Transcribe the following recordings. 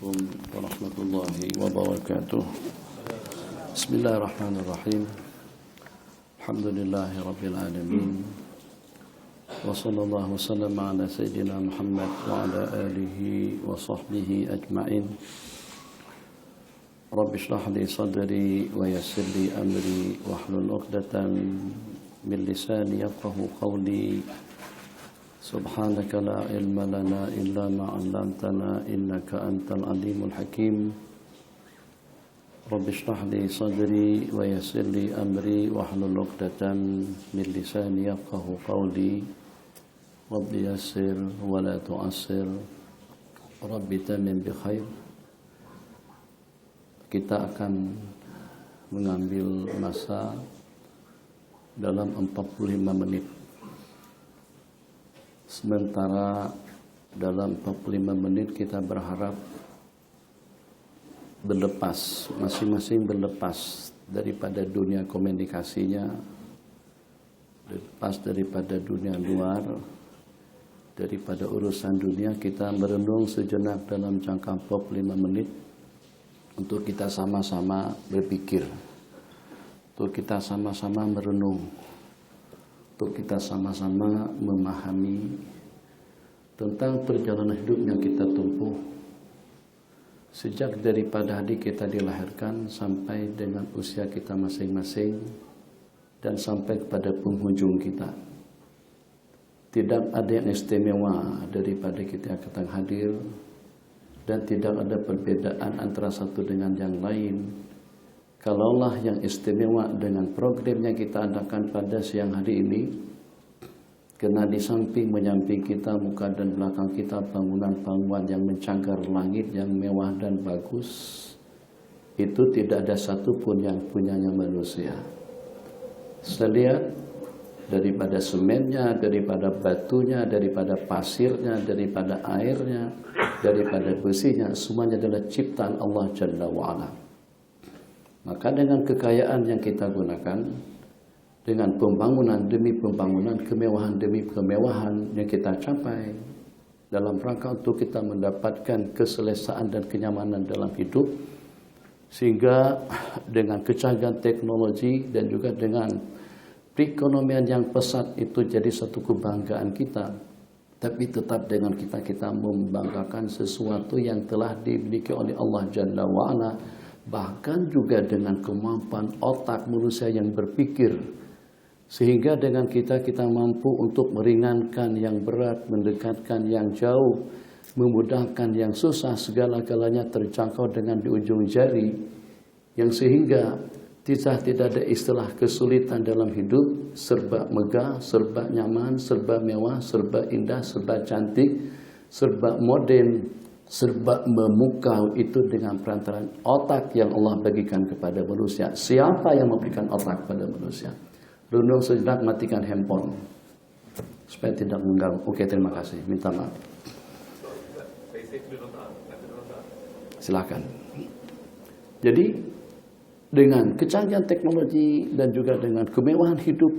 Assalamualaikum warahmatullahi wabarakatuh. Bismillahirrahmanirrahim. Alhamdulillahi rabbil alamin. Wa sallallahu wasallam ala sayyidina Muhammad wa ala alihi wa sahbihi ajma'in. Rabbi shrah li sadri wa yassir li amri wahlul 'uqdatam min lisani yafqahu qawli. Subhanaka la ilma lana illa ma 'allamtana innaka antal alimul hakim. Rabbi shrah li sadri wa yassir li amri wahlul 'uqdatam min lisani yafqahu qawli. Rabbi yassir wa la tu'assir. Rabbi tamim bi khair. Kita akan mengambil masa dalam 45 menit. Sementara dalam 45 menit kita berharap berlepas, masing-masing berlepas daripada dunia komunikasinya, lepas daripada dunia luar, daripada urusan dunia. Kita merenung sejenak dalam jangka 45 menit untuk kita sama-sama berpikir, untuk kita sama-sama merenung, untuk kita sama-sama memahami tentang perjalanan hidup yang kita tempuh sejak daripada hari kita dilahirkan sampai dengan usia kita masing-masing dan sampai kepada penghujung kita. Tidak ada yang istimewa daripada kita yang akan hadir, dan tidak ada perbedaan antara satu dengan yang lain. Kalaulah yang istimewa dengan program yang kita adakan pada siang hari ini, karena di samping menyamping kita, muka dan belakang kita, bangunan-bangunan yang mencagar langit, yang mewah dan bagus, itu tidak ada satupun yang punyanya manusia. Saya lihat daripada semennya, daripada batunya, daripada pasirnya, daripada airnya, daripada besinya, semuanya adalah ciptaan Allah Jalla wa'ala. Maka dengan kekayaan yang kita gunakan, dengan pembangunan demi pembangunan, kemewahan demi kemewahan yang kita capai, dalam rangka untuk kita mendapatkan keselesaan dan kenyamanan dalam hidup, sehingga dengan kecanggihan teknologi dan juga dengan perekonomian yang pesat itu jadi satu kebanggaan kita. Tapi tetap dengan kita membanggakan sesuatu yang telah dimiliki oleh Allah Jalla wa'ala. Bahkan juga dengan kemampuan otak manusia yang berpikir, sehingga dengan kita mampu untuk meringankan yang berat, mendekatkan yang jauh, memudahkan yang susah, segala-galanya terjangkau dengan di ujung jari, yang sehingga tidak ada istilah kesulitan dalam hidup. Serba megah, serba nyaman, serba mewah, serba indah, serba cantik, serba modern, serba memukau, itu dengan perantaraan otak yang Allah bagikan kepada manusia. Siapa yang memberikan otak kepada manusia? Renung sejenak, matikan handphone supaya tidak mengganggu. Oke, terima kasih. Minta maaf. Silakan. Jadi dengan kecanggihan teknologi dan juga dengan kemewahan hidup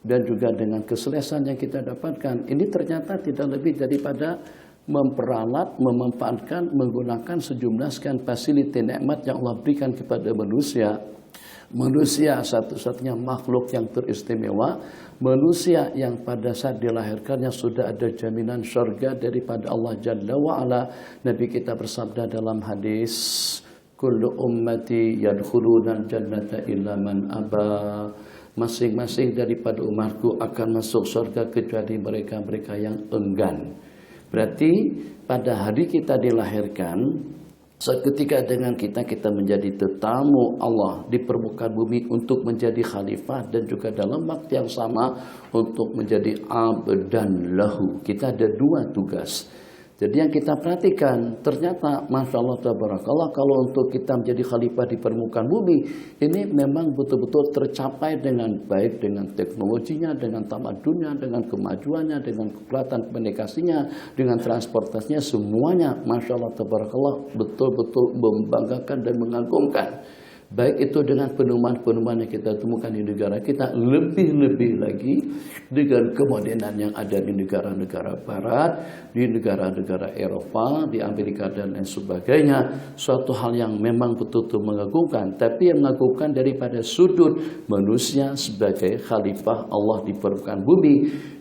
dan juga dengan keselesaan yang kita dapatkan, ini ternyata tidak lebih daripada memperalat, memanfaatkan, menggunakan sejumlah sekian fasilitas nikmat yang Allah berikan kepada manusia. Manusia satu-satunya makhluk yang teristimewa, manusia yang pada saat dilahirkannya sudah ada jaminan syurga daripada Allah Jalla wa'ala. Nabi kita bersabda dalam hadis, kullu ummati yadkhulunal jannata illa man aba. Masing-masing daripada umatku akan masuk surga kecuali mereka-mereka yang enggan. Berarti pada hari kita dilahirkan, seketika dengan kita menjadi tetamu Allah di permukaan bumi untuk menjadi khalifah, dan juga dalam waktu yang sama untuk menjadi abdan lahu. Kita ada dua tugas. Jadi yang kita perhatikan, ternyata Masya Allah Tabarakallah, kalau untuk kita menjadi khalifah di permukaan bumi, ini memang betul-betul tercapai dengan baik, dengan teknologinya, dengan tamadunnya, dengan kemajuannya, dengan kekuatan komunikasinya, dengan transportasinya, semuanya Masya Allah Tabarakallah betul-betul membanggakan dan mengagumkan. Baik itu dengan penemuan-penemuan yang kita temukan di negara kita, lebih-lebih lagi dengan kemodernan yang ada di negara-negara barat, di negara-negara Eropa, di Amerika dan lain sebagainya. Suatu hal yang memang betul-betul mengagumkan, tapi yang mengagumkan daripada sudut manusia sebagai khalifah Allah di permukaan bumi,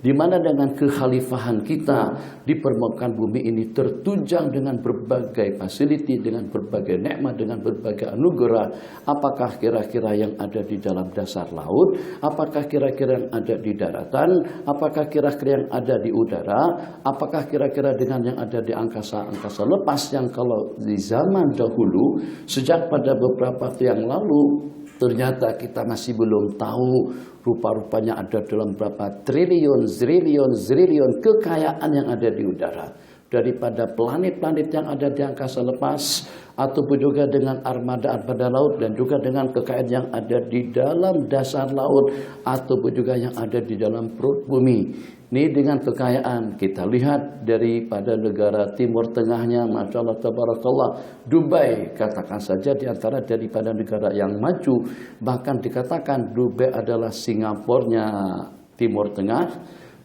di mana dengan kekhalifahan kita di permukaan bumi ini tertunjang dengan berbagai fasiliti, dengan berbagai nikmat, dengan berbagai anugerah. Apakah kira-kira yang ada di dalam dasar laut? Apakah kira-kira yang ada di daratan? Apakah kira-kira yang ada di udara? Apakah kira-kira dengan yang ada di angkasa lepas yang kalau di zaman dahulu, sejak pada beberapa waktu yang lalu, ternyata kita masih belum tahu rupa-rupanya ada dalam berapa triliun, zillion kekayaan yang ada di udara. Daripada planet-planet yang ada di angkasa lepas, ataupun juga dengan armada-armada laut, dan juga dengan kekayaan yang ada di dalam dasar laut, ataupun juga yang ada di dalam perut bumi. Ini dengan kekayaan kita lihat daripada negara Timur Tengahnya, Masya Allah, Tabarakallah, Dubai, katakan saja di antara daripada negara yang maju, bahkan dikatakan Dubai adalah Singapurnya Timur Tengah,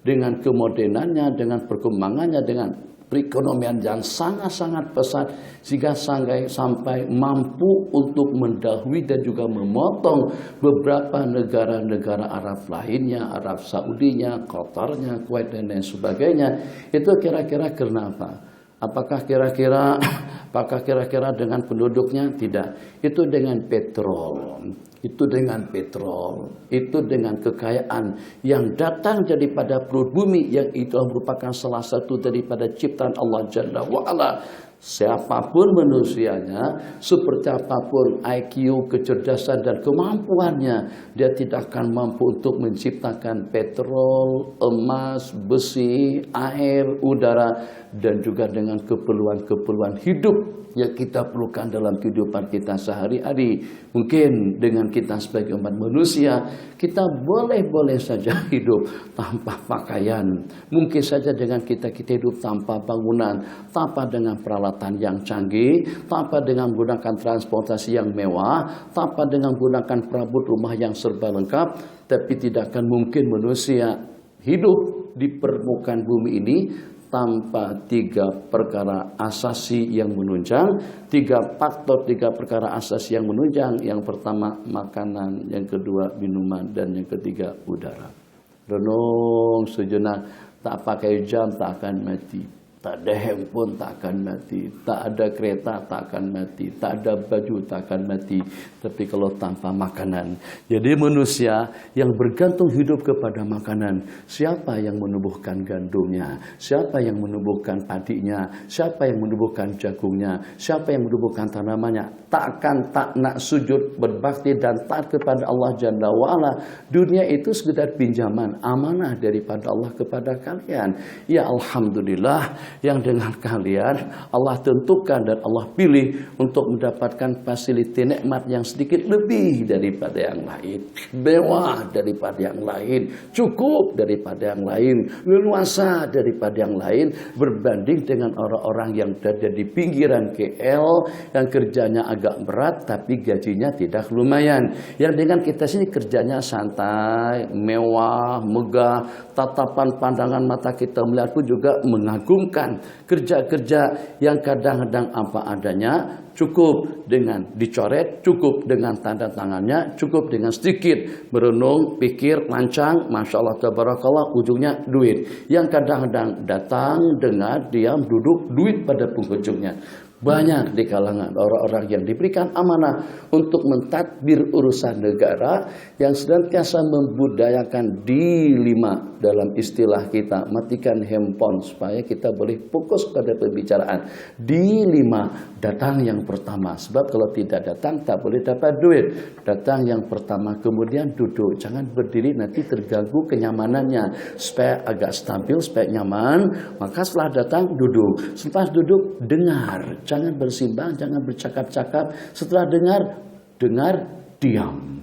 dengan kemodernannya, dengan perkembangannya, dengan perekonomian yang sangat-sangat pesat, sehingga sampai mampu untuk mendahului dan juga memotong beberapa negara-negara Arab lainnya, Arab Saudinya, Qatarnya, Kuwait dan lain sebagainya. Itu kira-kira kenapa? Apakah kira-kira dengan penduduknya? Tidak. Itu dengan petrol. Itu dengan petrol, itu dengan kekayaan yang datang daripada perut bumi, yang itu merupakan salah satu daripada ciptaan Allah Jalla wa'ala. Siapapun manusianya, seperti apapun IQ, kecerdasan dan kemampuannya, dia tidak akan mampu untuk menciptakan petrol, emas, besi, air, udara, dan juga dengan keperluan-keperluan hidup yang kita perlukan dalam kehidupan kita sehari-hari. Mungkin dengan kita sebagai umat manusia, kita boleh-boleh saja hidup tanpa pakaian. Mungkin saja dengan kita hidup tanpa bangunan, tanpa dengan peralatan yang canggih, tanpa dengan menggunakan transportasi yang mewah, tanpa dengan menggunakan perabot rumah yang serba lengkap. Tapi tidak akan mungkin manusia hidup di permukaan bumi ini tanpa tiga perkara asasi yang menunjang, tiga perkara asasi yang menunjang. Yang pertama makanan, yang kedua minuman, dan yang ketiga udara. Renung sejenak, tak pakai jam tak akan mati. Tak ada handphone tak akan mati, tak ada kereta tak akan mati, tak ada baju tak akan mati. Tapi kalau tanpa makanan, jadi manusia yang bergantung hidup kepada makanan. Siapa yang menumbuhkan gandumnya? Siapa yang menumbuhkan padinya? Siapa yang menumbuhkan jagungnya? Siapa yang menumbuhkan tanamannya? Tak nak sujud, berbakti dan taat kepada Allah Jalla wa'ala. Dunia itu sekedar pinjaman, amanah daripada Allah kepada kalian. Ya Alhamdulillah, yang dengan kalian Allah tentukan dan Allah pilih untuk mendapatkan fasiliti nikmat yang sedikit lebih daripada yang lain, mewah daripada yang lain, cukup daripada yang lain, leluasa daripada yang lain, berbanding dengan orang-orang yang berada di pinggiran KL yang kerjanya agak berat tapi gajinya tidak lumayan. Yang dengan kita sini kerjanya santai, mewah, megah, tatapan pandangan mata kita melihat pun juga mengagumkan. Kerja-kerja yang kadang-kadang apa adanya, cukup dengan dicoret, cukup dengan tanda tangannya, cukup dengan sedikit merenung, pikir, lancang, Masya Allah, Tabarakallah, ujungnya duit. Yang kadang-kadang datang, dengar, diam, duduk, duit pada penghujungnya. Banyak di kalangan orang-orang yang diberikan amanah untuk mentadbir urusan negara, yang senantiasa membudayakan dilema, dalam istilah kita, matikan handphone supaya kita boleh fokus pada pembicaraan. Dilema, datang yang pertama, sebab kalau tidak datang tak boleh dapat duit. Datang yang pertama, kemudian duduk, jangan berdiri nanti terganggu kenyamanannya. Supaya agak stabil, supaya nyaman, maka setelah datang duduk. Setelah duduk dengar, jangan bersimbang, jangan bercakap-cakap. Setelah dengar diam.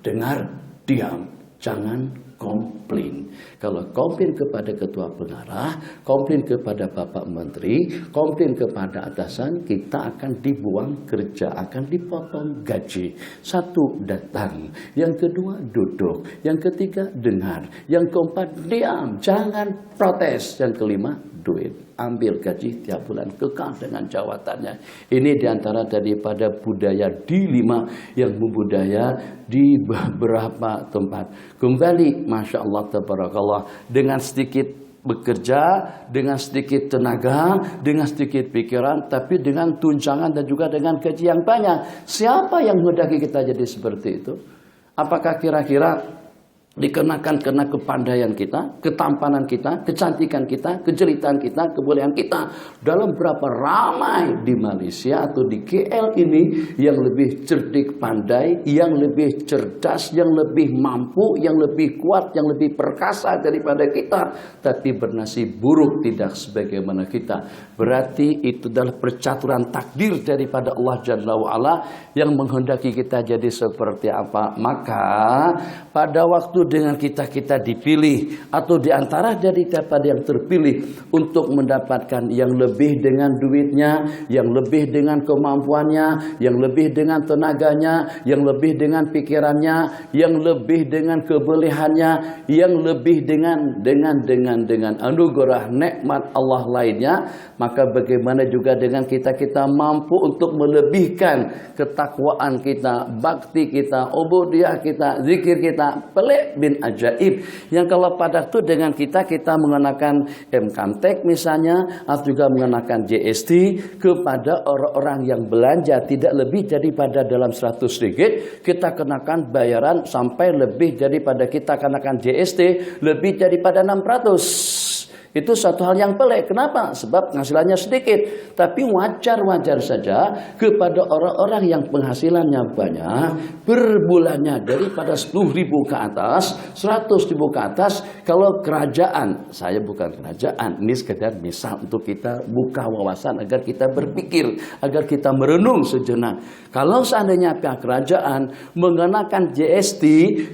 Dengar, diam. Jangan komplain. Kalau komplain kepada ketua pengarah, komplain kepada Bapak Menteri, komplain kepada atasan, kita akan dibuang kerja, akan dipotong gaji. Satu, datang. Yang kedua, duduk. Yang ketiga, dengar. Yang keempat, diam, jangan protes. Yang kelima, duit. Ambil gaji tiap bulan, kekal dengan jawatannya. Ini diantara daripada budaya di 5 yang membudaya di beberapa tempat. Kembali, Masya Allah, tabarakallah, dengan sedikit bekerja, dengan sedikit tenaga, dengan sedikit pikiran, tapi dengan tunjangan dan juga dengan gaji yang banyak. Siapa yang menghendaki kita jadi seperti itu? Apakah kira-kira dikenakan karena kepandaian kita, ketampanan kita, kecantikan kita, kejelitan kita, kebolehan kita? Dalam berapa ramai di Malaysia atau di KL ini yang lebih cerdik pandai, yang lebih cerdas, yang lebih mampu, yang lebih kuat, yang lebih perkasa daripada kita, tapi bernasib buruk tidak sebagaimana kita. Berarti itu adalah percaturan takdir daripada Allah Jalla wa'ala yang menghendaki kita jadi seperti apa. Maka pada waktu dengan kita dipilih atau diantara daripada yang terpilih untuk mendapatkan yang lebih dengan duitnya, yang lebih dengan kemampuannya, yang lebih dengan tenaganya, yang lebih dengan pikirannya, yang lebih dengan kebolehannya, yang lebih dengan anugerah nikmat Allah lainnya, maka bagaimana juga dengan kita mampu untuk melebihkan ketakwaan kita, bakti kita, ubudiyah kita, zikir kita. Pelik bin ajaib yang kalau pada itu dengan kita mengenakan MKMTEK misalnya, atau juga mengenakan JST kepada orang-orang yang belanja tidak lebih daripada dalam 100 ringgit, kita kenakan bayaran sampai lebih daripada kita kenakan JST lebih daripada 600. Itu satu hal yang pelik. Kenapa? Sebab penghasilannya sedikit. Tapi wajar-wajar saja kepada orang-orang yang penghasilannya banyak, berbulannya daripada 10.000 ke atas, 100.000 ke atas. Kalau kerajaan, saya bukan kerajaan, ini sekedar misal untuk kita buka wawasan agar kita berpikir, agar kita merenung sejenak. Kalau seandainya pihak kerajaan mengenakan JST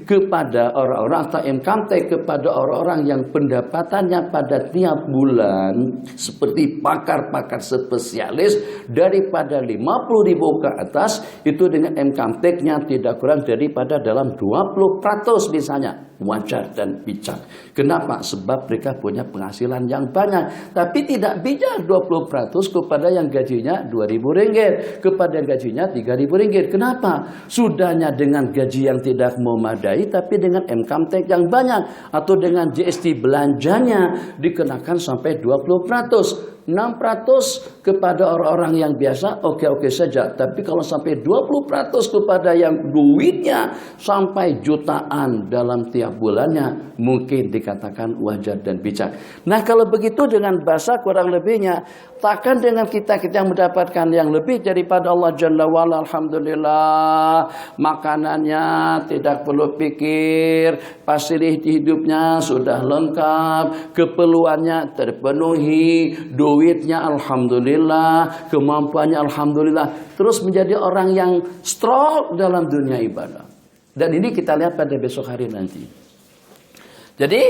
kepada orang-orang atau MKMTEK kepada orang-orang yang pendapatannya pada tiap bulan seperti pakar-pakar spesialis daripada 50.000 ke atas, itu dengan MKMTEK-nya tidak kurang daripada dalam 20% misalnya. Wajar dan bijak. Kenapa? Sebab mereka punya penghasilan yang banyak. Tapi tidak bijak 20% kepada yang gajinya 2.000 ringgit, kepada yang gajinya 3.000 ringgit. Kenapa? Sudahnya dengan gaji yang tidak memadai, tapi dengan MKMTEK yang banyak, atau dengan JST belanjanya dikenakan sampai 20%. 6% kepada orang-orang yang biasa oke-oke saja. Tapi kalau sampai 20% kepada yang duitnya sampai jutaan dalam tiap bulannya, mungkin dikatakan wajar dan bijak. Nah, kalau begitu dengan bahasa kurang lebihnya, takkan dengan kita yang mendapatkan yang lebih daripada Allah Jalla wa'ala, alhamdulillah, makanannya tidak perlu pikir, fasilitas hidupnya sudah lengkap, keperluannya terpenuhi, duitnya alhamdulillah, kemampuannya alhamdulillah, terus menjadi orang yang strong dalam dunia ibadah. Dan ini kita lihat pada besok hari nanti. Jadi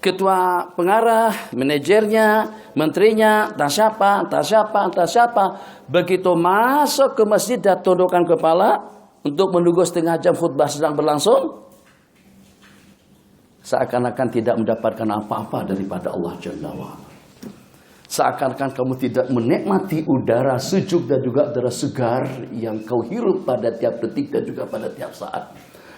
ketua pengarah, manajernya, menterinya, tak siapa, begitu masuk ke masjid dan tundukkan kepala untuk menunggu setengah jam khutbah sedang berlangsung, seakan-akan tidak mendapatkan apa-apa daripada Allah Jalla wa'ala. Seakan-akan kamu tidak menikmati udara sejuk dan juga udara segar yang kau hirup pada tiap detik dan juga pada tiap saat.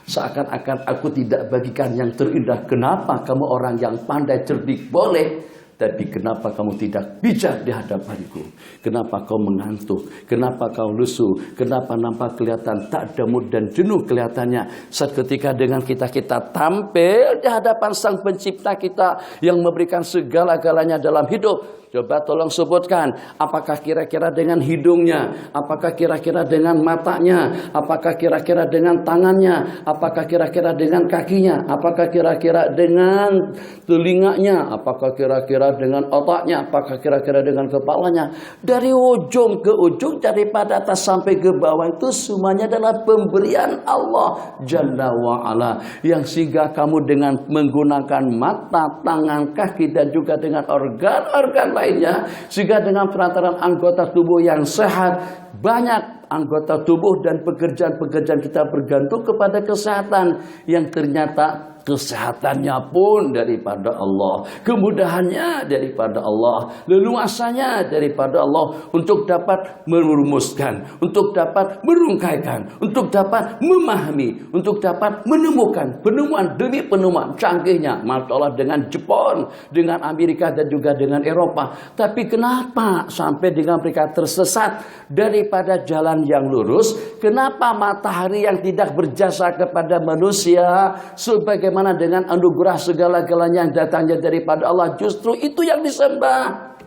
Seakan-akan aku tidak bagikan yang terindah. Kenapa kamu orang yang pandai cerdik boleh, tapi kenapa kamu tidak bijak di hadapanku? Kenapa kau mengantuk? Kenapa kau lusuh? Kenapa nampak kelihatan tak ada mood dan jenuh kelihatannya? Saat ketika dengan kita tampil di hadapan Sang Pencipta kita yang memberikan segala-galanya dalam hidup, Coba tolong sebutkan, apakah kira-kira dengan hidungnya, apakah kira-kira dengan matanya, apakah kira-kira dengan tangannya, apakah kira-kira dengan kakinya, apakah kira-kira dengan telinganya, apakah kira-kira dengan otaknya, apakah kira-kira dengan kepalanya. Dari ujung ke ujung, daripada atas sampai ke bawah itu semuanya adalah pemberian Allah Jalla wa'ala. Yang sehingga kamu dengan menggunakan mata, tangan, kaki dan juga dengan organ-organ lainnya, sehingga dengan perantaraan anggota tubuh yang sehat, banyak anggota tubuh dan pekerjaan-pekerjaan kita bergantung kepada kesehatan, yang ternyata kesehatannya pun daripada Allah, kemudahannya daripada Allah, leluasannya daripada Allah, untuk dapat merumuskan, untuk dapat merungkaikan, untuk dapat memahami, untuk dapat menemukan penemuan demi penemuan canggihnya, Masya Allah, dengan Jepang, dengan Amerika dan juga dengan Eropa. Tapi kenapa sampai dengan mereka tersesat daripada jalan yang lurus? Kenapa matahari yang tidak berjasa kepada manusia, sebagaimana dengan anugerah segala-galanya yang datangnya daripada Allah, justru itu yang disembah,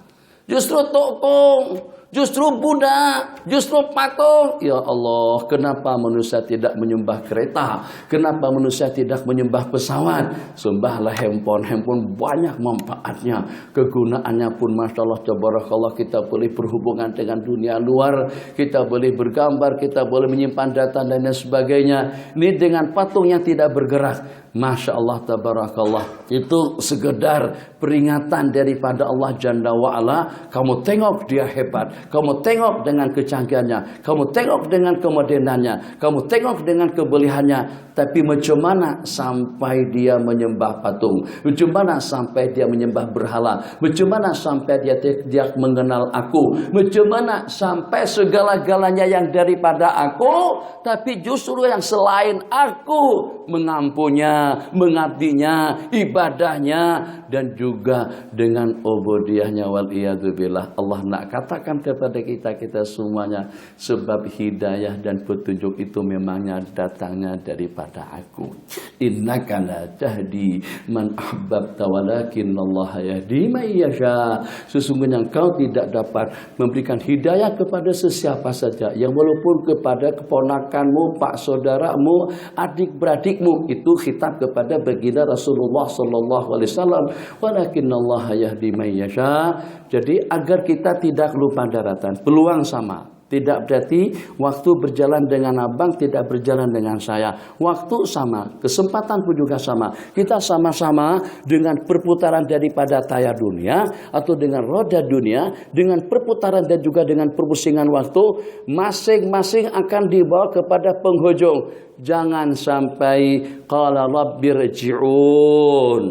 justru tokong, justru Buddha, justru patung? Ya Allah, kenapa manusia tidak menyembah kereta? Kenapa manusia tidak menyembah pesawat? Sembahlah handphone. Handphone banyak manfaatnya, kegunaannya pun Masya Allah, tabarakallah. Kita boleh berhubungan dengan dunia luar, kita boleh bergambar, kita boleh menyimpan data dan lain sebagainya. Ini dengan patung yang tidak bergerak, Masya Allah, tabarakallah. Itu sekedar peringatan daripada Allah Jalla wa'ala. Kamu tengok dia hebat, kamu tengok dengan kecanggihannya, kamu tengok dengan kemodernannya, kamu tengok dengan kebolehannya. Tapi macam mana sampai dia menyembah patung? Macam mana sampai dia menyembah berhala? Macam mana sampai dia mengenal aku? Macam mana sampai segala-galanya yang daripada aku, tapi justru yang selain aku mengampunya, mengabdinya, ibadahnya, dan juga dengan ubudiyahnya. Waliyadzubillah. Allah nak katakan kepada kita semuanya, sebab hidayah dan petunjuk itu memangnya datangnya daripada aku. Innaka la tahdi man ahbabta walakinallaha yahdi man yasha. Sesungguhnya engkau tidak dapat memberikan hidayah kepada sesiapa saja, yang walaupun kepada keponakanmu, pak saudaramu, adik-beradikmu. Itu khitab kepada baginda Rasulullah sallallahu alaihi wasallam, walakinallaha yahdi man yasha. Jadi agar kita tidak lupa daratan, peluang sama. Tidak berarti waktu berjalan dengan abang tidak berjalan dengan saya. Waktu sama, kesempatan pun juga sama. Kita sama-sama dengan perputaran daripada tayar dunia, atau dengan roda dunia, dengan perputaran dan juga dengan perpusingan waktu, masing-masing akan dibawa kepada penghujung. Jangan sampai qala rabbirji'un,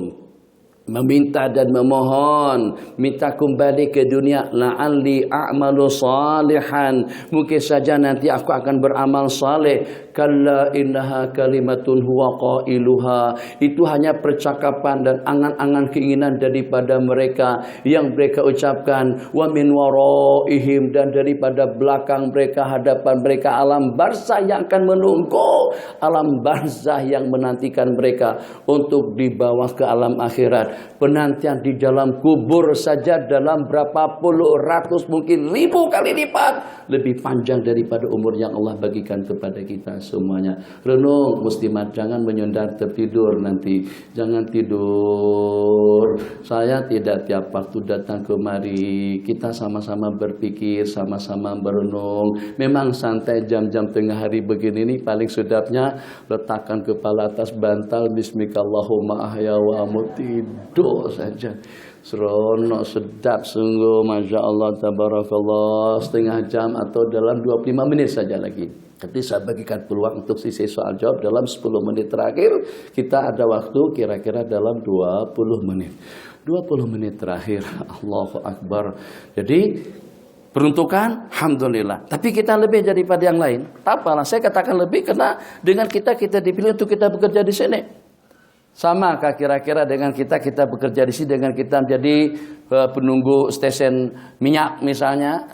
meminta dan memohon, minta kembali ke dunia, la'alli a'malu salihan, mungkin saja nanti aku akan beramal saleh. Kalla innaha kalimatun huwa qailuha, itu hanya percakapan dan angan-angan keinginan daripada mereka yang mereka ucapkan. Wa min waraihim, dan daripada belakang mereka, hadapan mereka, alam barzah yang akan menunggu, alam barzah yang menantikan mereka untuk dibawa ke alam akhirat. Penantian di dalam kubur saja dalam berapa puluh, ratus, mungkin ribu kali lipat lebih panjang daripada umur yang Allah bagikan kepada kita semuanya. Renung muslimat, jangan menyandar tertidur nanti. Jangan tidur. Saya tidak tiap waktu datang kemari. Kita sama-sama berpikir, sama-sama berenung. Memang santai jam-jam tengah hari begini nih, paling sedapnya letakkan kepala atas bantal, bismikallahumma ahya wa amut, tidur saja. Seronok, sedap sungguh, Masya Allah, tabarakallah. Setengah jam atau dalam 25 menit saja lagi. Tapi saya bagikan peluang untuk sisi soal jawab dalam 10 menit terakhir. Kita ada waktu kira-kira dalam 20 menit. 20 menit terakhir, Allahu Akbar. Jadi peruntukan, alhamdulillah. Tapi kita lebih daripada yang lain. Tak apalah, saya katakan lebih karena dengan kita dipilih untuk kita bekerja di sini. Samakah kira-kira dengan kita bekerja di sini, dengan kita jadi penunggu stesen minyak misalnya,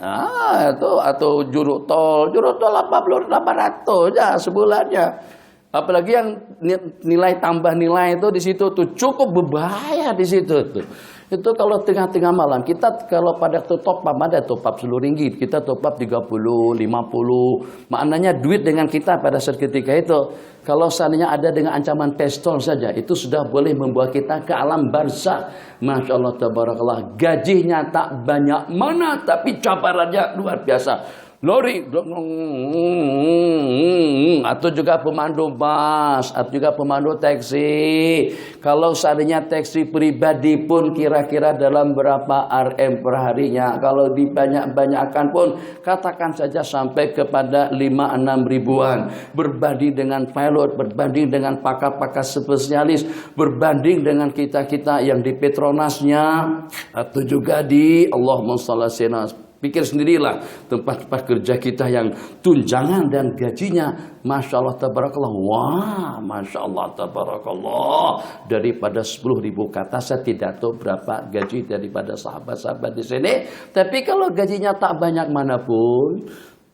atau juru tol 800 ya sebulannya. Apalagi yang nilai tambah nilai itu di situ tuh cukup berbahaya di situ tuh. Itu kalau tengah-tengah malam, kita kalau pada top up, ada top up 10 ringgit, kita top up 30, 50. Maknanya duit dengan kita pada saat ketika itu. Kalau seandainya ada dengan ancaman pistol saja, itu sudah boleh membawa kita ke alam barzakh. Masya Allah, tabarakallah. Gajinya tak banyak mana, tapi cabarannya luar biasa. Lori atau juga pemandu bus atau juga pemandu taksi. Kalau seandainya taksi pribadi pun kira-kira dalam berapa RM per harinya. Kalau dibanyak-banyakkan pun katakan saja sampai kepada 5-6 ribuan. Berbanding dengan pilot, berbanding dengan pakar-pakar spesialis, berbanding dengan kita-kita yang di Petronasnya atau juga di Allahumma shalli ala sayyidina. Pikir sendirilah tempat-tempat kerja kita yang tunjangan dan gajinya Masya Allah tabarakallah. Wah, Masya Allah tabarakallah. Daripada 10.000 kata saya tidak tahu berapa gaji daripada sahabat-sahabat di sini. Tapi kalau gajinya tak banyak manapun,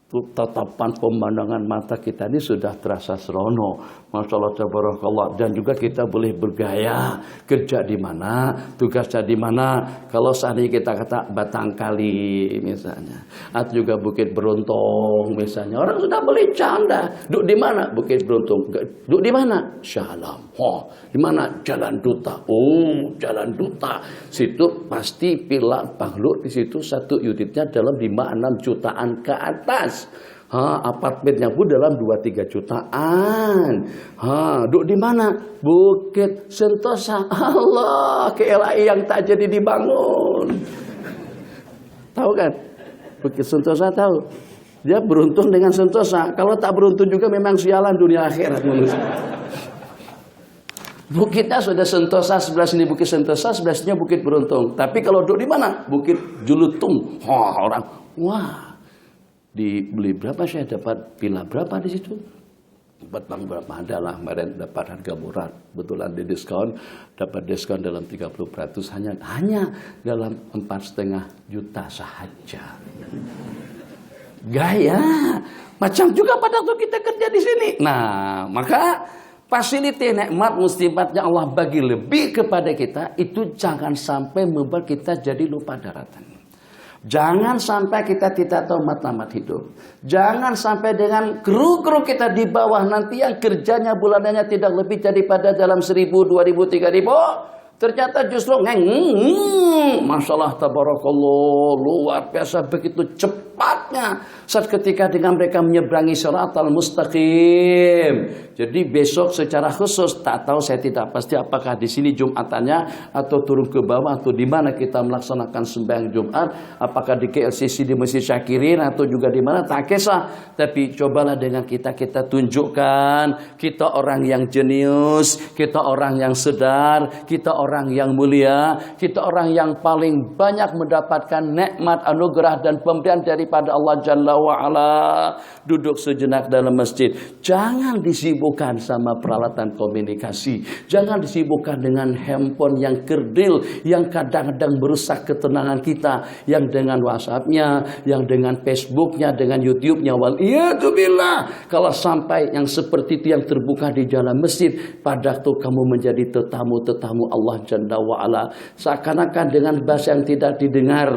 tatapan pemandangan mata kita ini sudah terasa serono. Masya Allah tabarakallah. Dan juga kita boleh bergaya. Kerja di mana, tugasnya di mana. Kalau seandainya kita kata Batangkali misalnya, atau juga Bukit Beruntung misalnya, orang sudah boleh canda. Duduk di mana? Bukit Beruntung. Duduk di mana? Syalam. Oh, di mana? Jalan Duta. Oh, Jalan Duta. Situ pasti pila Panglur di situ satu unitnya dalam 5-6 jutaan ke atas. Apartemennya pun dalam 2-3 jutaan. Duduk di mana? Bukit Sentosa. Allah, KLAI yang tak jadi dibangun. Tahu kan? Bukit Sentosa tahu. Dia beruntung dengan Sentosa. Kalau tak beruntung juga memang sialan dunia akhirat manusia. Bukitnya sudah Sentosa, sebelah sini Bukit Sentosa, sebelah sini Bukit Beruntung. Tapi kalau duduk di mana? Bukit Julutung. Orang, wah. Dibeli berapa saya dapat villa berapa di situ? Dapat bang berapa? Adalah kemarin dapat harga murah, betulan di diskon, dapat diskon dalam 30% hanya dalam 4,5 juta saja. Gaya, macam juga pada waktu kita kerja di sini. Nah, maka fasiliti nikmat muslimatnya Allah bagi lebih kepada kita itu jangan sampai membuat kita jadi lupa daratan. Jangan sampai kita tidak tahu matlamat hidup. Jangan sampai dengan kru-kru kita di bawah nanti yang kerjanya bulanannya tidak lebih daripada dalam 1.000, 2.000, 3.000. Ternyata justru Masya Allah tabarakallah, luar biasa begitu cepatnya saat ketika dengan mereka menyeberangi Shiratal Mustaqim. Jadi besok secara khusus tak tahu, saya tidak pasti apakah di sini Jumatannya atau turun ke bawah atau di mana kita melaksanakan sembahyang Jumat, apakah di KLCC di Masjid Syakirin atau juga di mana tak kisah. Tapi cobalah dengan kita tunjukkan kita orang yang jenius, kita orang yang sedar, kita orang yang mulia, kita orang yang paling banyak mendapatkan nikmat, anugerah dan pemberian daripada Allah Jalla wa'ala. Duduk sejenak dalam masjid, jangan disibukkan sama peralatan komunikasi, jangan disibukkan dengan handphone yang kerdil, yang kadang-kadang merusak ketenangan kita, yang dengan WhatsApp-nya, yang dengan Facebook-nya, dengan YouTube-nya. Waliyadzubillah, kalau sampai yang seperti itu yang terbuka di jalan masjid, pada waktu kamu menjadi tetamu-tetamu Allah Jalla wa'ala, seakan-akan dengan bahasa yang tidak didengar.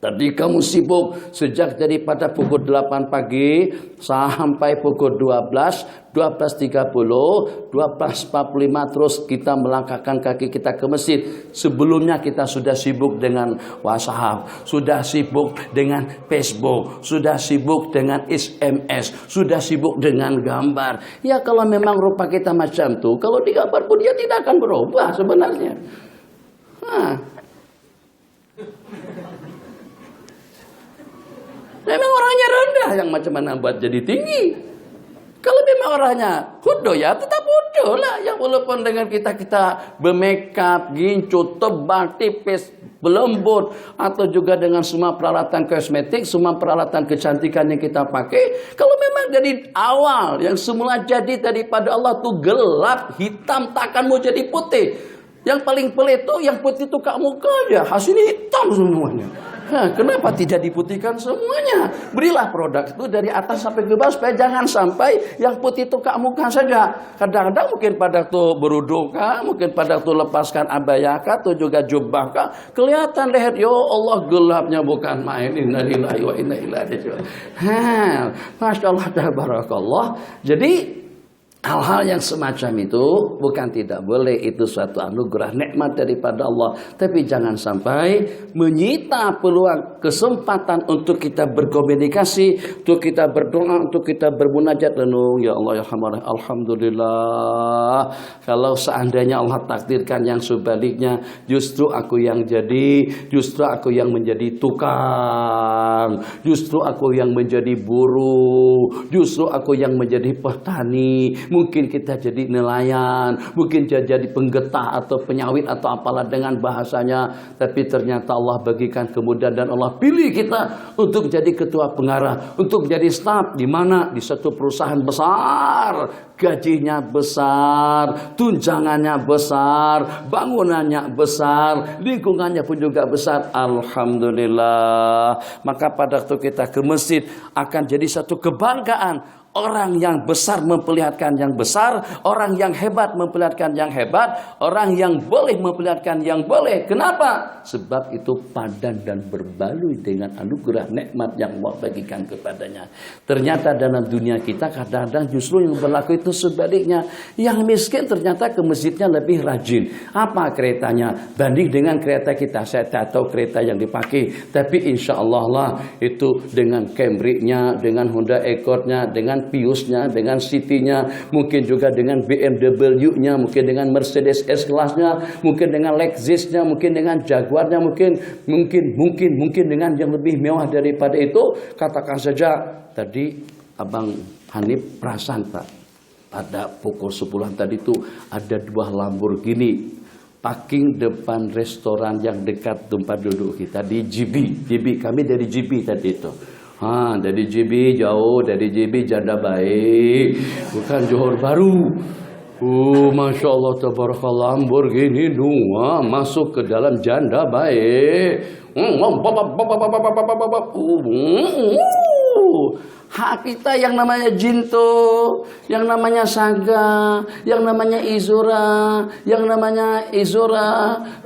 Tadi kamu sibuk sejak daripada pukul 8 pagi sampai pukul 12, 12.30, 12.45 terus kita melangkahkan kaki kita ke masjid. Sebelumnya kita sudah sibuk dengan WhatsApp, sudah sibuk dengan Facebook, sudah sibuk dengan SMS, sudah sibuk dengan gambar. Ya kalau memang rupa kita macam itu, kalau digambar pun dia tidak akan berubah sebenarnya. Memang orangnya rendah, yang macam mana buat jadi tinggi. Kalau memang orangnya hudo ya tetap hudo lah. Yang walaupun dengan kita bermakeup, gincu, tebal, tipis, berlembut, atau juga dengan semua peralatan kosmetik, semua peralatan kecantikan yang kita pakai. Kalau memang dari awal yang semula jadi daripada Allah tuh gelap, hitam, takkan mau jadi putih. Yang paling pelit tuh yang putih tuh kak muka aja, hasilnya hitam semuanya. Kenapa tidak diputihkan semuanya? Berilah produk itu dari atas sampai ke bawah supaya jangan sampai yang putih itu kak muka saja. Kadang-kadang mungkin pada tuh beruduka, mungkin pada tuh lepaskan abayaka atau juga jubah kah, kelihatan leher. Ya Allah, gelapnya bukan main. Innalillahi wa inna ilaihi raji'un. Masya Allah, tabarakallah. Jadi hal-hal yang semacam itu bukan tidak boleh, itu suatu anugerah nikmat daripada Allah. Tapi jangan sampai menyita peluang kesempatan untuk kita berkomunikasi, untuk kita berdoa, untuk kita bermunajat. Lalu ya Allah ya Rahman, alhamdulillah. Kalau seandainya Allah takdirkan yang sebaliknya, justru aku yang jadi, justru aku yang menjadi tukang, justru aku yang menjadi buruh, justru aku yang menjadi petani. Mungkin kita jadi nelayan, mungkin jadi penggetah atau penyawit atau apalah dengan bahasanya. Tapi ternyata Allah bagikan kemudahan dan Allah pilih kita untuk jadi ketua pengarah, untuk menjadi staf. Di mana? Di satu perusahaan besar, gajinya besar, tunjangannya besar, bangunannya besar, lingkungannya pun juga besar. Alhamdulillah. Maka pada waktu kita ke masjid akan jadi satu kebanggaan. Orang yang besar memperlihatkan yang besar, orang yang hebat memperlihatkan yang hebat, orang yang boleh memperlihatkan yang boleh. Kenapa? Sebab itu padan dan berbaloi dengan anugerah nikmat yang Allah bagikan kepadanya. Ternyata dalam dunia kita kadang-kadang justru yang berlaku itu sebaliknya. Yang miskin ternyata ke masjidnya lebih rajin. Apa keretanya? Banding dengan kereta kita. Saya tak tahu kereta yang dipakai, tapi insya Allah lah itu dengan Camry-nya, dengan Honda Accord-nya, dengan Piusnya, dengan City-nya, mungkin juga dengan BMW-nya, mungkin dengan Mercedes S-Class-nya, mungkin dengan Lexus-nya, mungkin dengan Jaguar-nya, mungkin dengan yang lebih mewah daripada itu. Katakan saja tadi Abang Hanif perasan Pak, pada pukul 10-an tadi itu ada 2 Lamborghini parking depan restoran yang dekat tempat duduk kita di JB. Kami dari JB tadi itu. Dari JB jauh, dari JB Janda Baik, bukan Johor Baru. Masya Allah, tabarakallah, Lamborghini 2 masuk ke dalam Janda Baik. Hak kita yang namanya Jinto, yang namanya Saga, yang namanya Izura,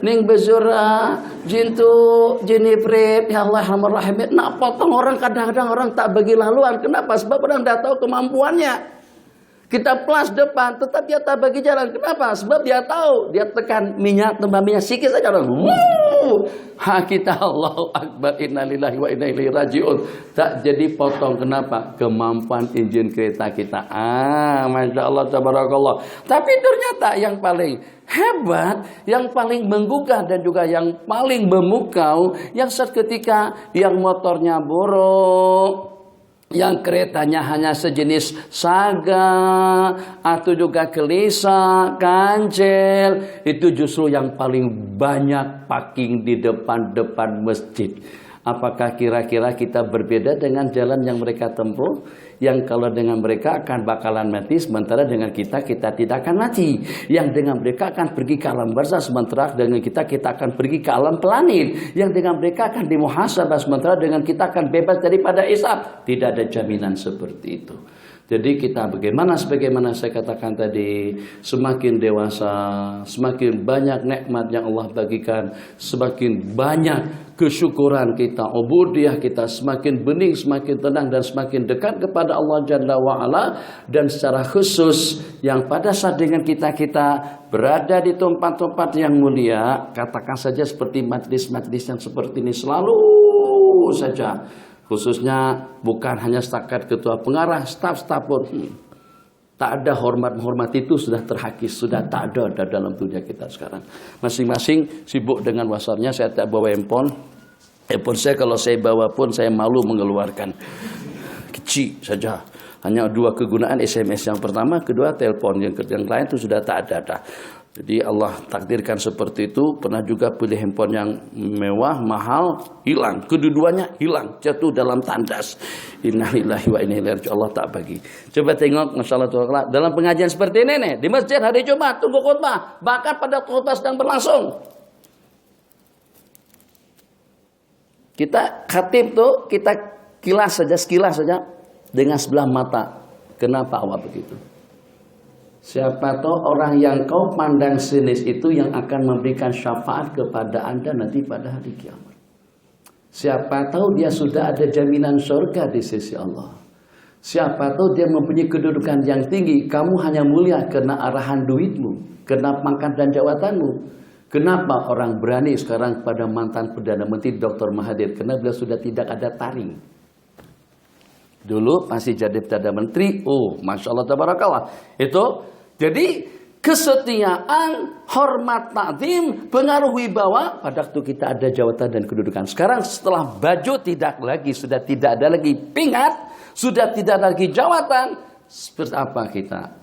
Ning Bezura, Jinto, Jenipret, ya Allah Rahim. Nak potong orang, kadang-kadang orang tak bagi laluan. Kenapa? Sebab orang dah tahu kemampuannya. Kita plus depan, tetap dia tak bagi jalan. Kenapa? Sebab dia tahu, dia tekan minyak, tambah minyak sikit saja orang. Kita Allahu Akbar, innalillahi wa inna ilaihi raji'un. Tak jadi potong. Kenapa? Kemampuan injin kereta kita. Masya Allah, tabarakallah. Tapi ternyata yang paling hebat, yang paling menggugah dan juga yang paling memukau, yang seketika yang motornya buruk, yang keretanya hanya sejenis Saga atau juga Kelisa, Kancil, itu justru yang paling banyak parking di depan masjid. Apakah kira-kira kita berbeda dengan jalan yang mereka tempuh? Yang kalau dengan mereka akan bakalan mati, sementara dengan kita tidak akan mati. Yang dengan mereka akan pergi ke alam barzah, sementara dengan kita akan pergi ke alam planet. Yang dengan mereka akan dimuhasabah, sementara dengan kita akan bebas daripada hisab. Tidak ada jaminan seperti itu. Jadi kita sebagaimana saya katakan tadi, semakin dewasa, semakin banyak nikmat yang Allah bagikan, semakin banyak kesyukuran kita, ubudiyah kita semakin bening, semakin tenang dan semakin dekat kepada Allah Jalla wa'ala. Dan secara khusus yang pada saat dengan kita berada di tempat-tempat yang mulia, katakan saja seperti majlis-majlis yang seperti ini selalu saja, khususnya bukan hanya setakat ketua pengarah, staf-staf pun tak ada hormat itu sudah terhakis, sudah tak ada dalam dunia kita sekarang. Masing-masing sibuk dengan WhatsApp-nya. Saya tak bawa handphone saya kalau saya bawa pun saya malu mengeluarkan, kecil saja. Hanya 2 kegunaan, SMS yang pertama, kedua telepon, yang lain itu sudah tak ada. Jadi Allah takdirkan seperti itu. Pernah juga pilih handphone yang mewah, mahal, hilang. Kedua-duanya hilang, jatuh dalam tandas. Innalillahi wa inna ilaihi raji'un. Allah tak bagi. Coba tengok, masalah dalam pengajian seperti ini nih, di masjid hari Jumat tunggu khutbah, bahkan pada khutbah sedang berlangsung. Kita khatib tuh, kita sekilas saja dengan sebelah mata. Kenapa awak begitu? Siapa tahu orang yang kau pandang sinis itu yang akan memberikan syafaat kepada Anda nanti pada hari kiamat. Siapa tahu dia sudah ada jaminan surga di sisi Allah. Siapa tahu dia mempunyai kedudukan yang tinggi. Kamu hanya mulia karena arahan duitmu, karena pangkat dan jabatanmu. Kenapa orang berani sekarang pada mantan Perdana Menteri Dr. Mahathir? Karena beliau sudah tidak ada taring. Dulu masih jadi Perdana Menteri, Masya Allah, tabarakallah. Itu, jadi kesetiaan, hormat, takzim, pengaruh wibawa pada waktu kita ada jawatan dan kedudukan. Sekarang setelah baju sudah tidak ada lagi pingat, sudah tidak ada lagi jawatan. Seperti apa kita?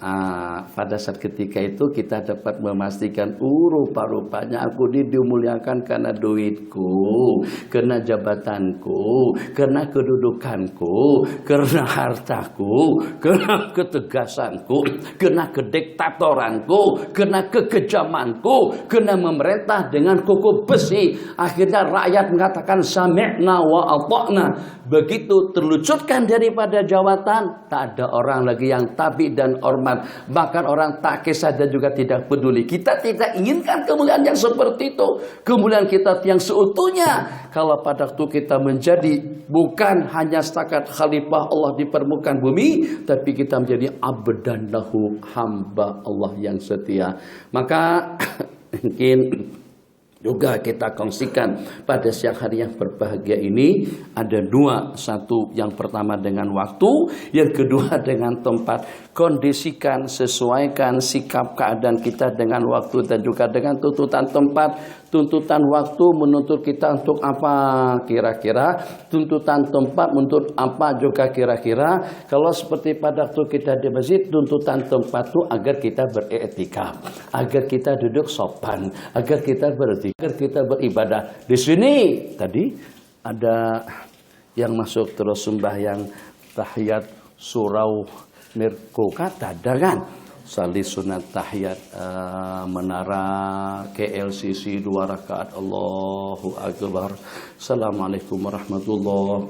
Pada saat ketika itu kita dapat memastikan rupa-rupanya aku dimuliakan karena duitku, karena jabatanku, karena kedudukanku, karena hartaku, karena ketegasanku, karena kediktatoranku, karena kekejamanku, karena memerintah dengan kuku besi. Akhirnya rakyat mengatakan sami'na wa ata'na. Begitu terlucutkan daripada jawatan, tak ada orang lagi yang tabi dan hormat. Bahkan orang tak kisah dan juga tidak peduli. Kita tidak inginkan kemuliaan yang seperti itu. Kemuliaan kita yang seutuhnya. Kalau pada waktu kita menjadi bukan hanya setakat khalifah Allah di permukaan bumi, tapi kita menjadi abdan lahu, hamba Allah yang setia. Maka mungkin juga kita kongsikan pada siang hari yang berbahagia ini ada dua. Satu, yang pertama dengan waktu, yang kedua dengan tempat. Kondisikan, sesuaikan sikap keadaan kita dengan waktu dan juga dengan tuntutan tempat. Tuntutan waktu menuntut kita untuk apa kira-kira, tuntutan tempat menuntut apa juga kira-kira. Kalau seperti pada waktu kita di masjid, tuntutan tempat itu agar kita beretikaf, agar kita duduk sopan, agar kita berzikir, kita beribadah. Di sini tadi ada yang masuk terus sembahyang tahiyat surau nirko kata dengan salis sunat tahiyat menara KLCC 2 rakaat. Allahu Akbar. Assalamualaikum warahmatullahi.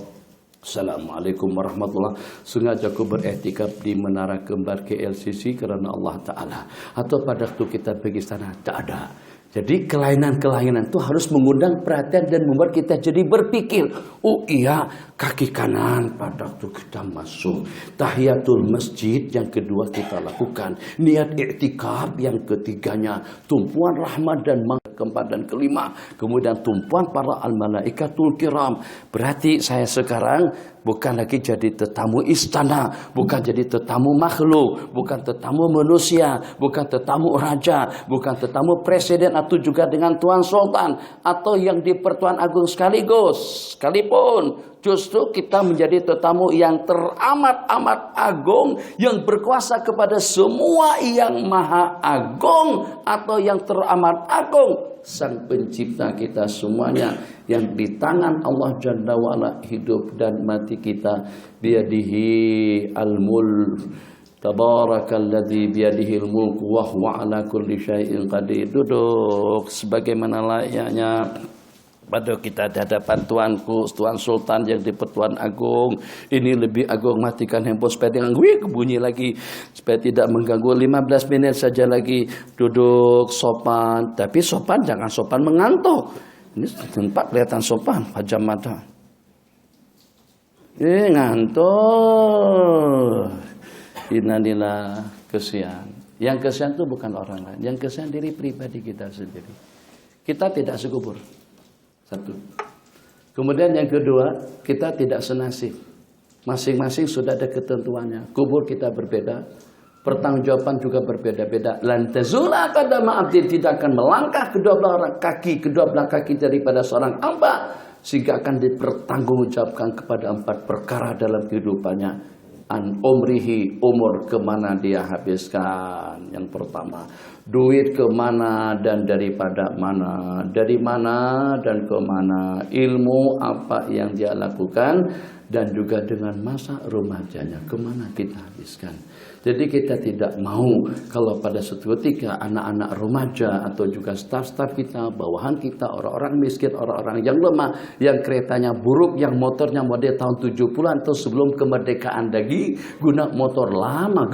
Assalamualaikum warahmatullahi. Sengaja aku beretikaf di menara kembar KLCC karena Allah Ta'ala. Atau pada waktu kita pergi sana tak ada. Jadi kelainan-kelainan itu harus mengundang perhatian dan membuat kita jadi berpikir. Oh iya, kaki kanan pada waktu kita masuk. Tahiyatul masjid yang kedua kita lakukan. Niat i'tikaf yang ketiganya. Tumpuan rahmat dan keempat dan kelima. Kemudian tumpuan para al-malaikatul kiram. Berarti saya sekarang bukan lagi jadi tetamu istana, bukan jadi tetamu makhluk, bukan tetamu manusia, bukan tetamu raja, bukan tetamu presiden atau juga dengan tuan sultan atau yang di Pertuan Agung sekalipun. Justru kita menjadi tetamu yang teramat-amat agung, yang berkuasa kepada semua yang maha agung atau yang teramat agung. Sang pencipta kita semuanya yang di tangan Allah Jalla wa'ala hidup dan mati kita. Biyadihi al-mulk. Tabarakalladzi biyadihi al-mulk wa huwa ala kulli syai'in qadir. Duduk sebagaimana layaknya pada kita di hadapan tuanku, Tuan Sultan yang di Pertuan Agung. Ini lebih agung, matikan handphone supaya dengan bunyi lagi, supaya tidak mengganggu. 15 menit saja lagi, duduk sopan. Tapi sopan jangan sopan mengantuk. Ini tempat kelihatan sopan, pajam mata. Ngantuk. Innalillah, kesian. Yang kesian itu bukan orang lain, yang kesian diri pribadi kita sendiri. Kita tidak sekubur. Satu. Kemudian yang kedua, kita tidak senasib. Masing-masing sudah ada ketentuannya. Kubur kita berbeda, pertanggungjawaban juga berbeda-beda. Lan tazula qadama abdin, tidak akan melangkah kedua belah kaki daripada seorang hamba sehingga akan dipertanggungjawabkan kepada 4 perkara dalam kehidupannya. An umrihi, umur kemana dia habiskan. Yang pertama, duit kemana dan daripada mana, dari mana dan kemana, ilmu apa yang dia lakukan, dan juga dengan masa remajanya, kemana kita habiskan. Jadi kita tidak mau kalau pada suatu ketika anak-anak remaja atau juga staf-staf kita, bawahan kita, orang-orang miskin, orang-orang yang lemah, yang keretanya buruk, yang motornya model tahun 70-an atau sebelum kemerdekaan lagi, guna motor lama,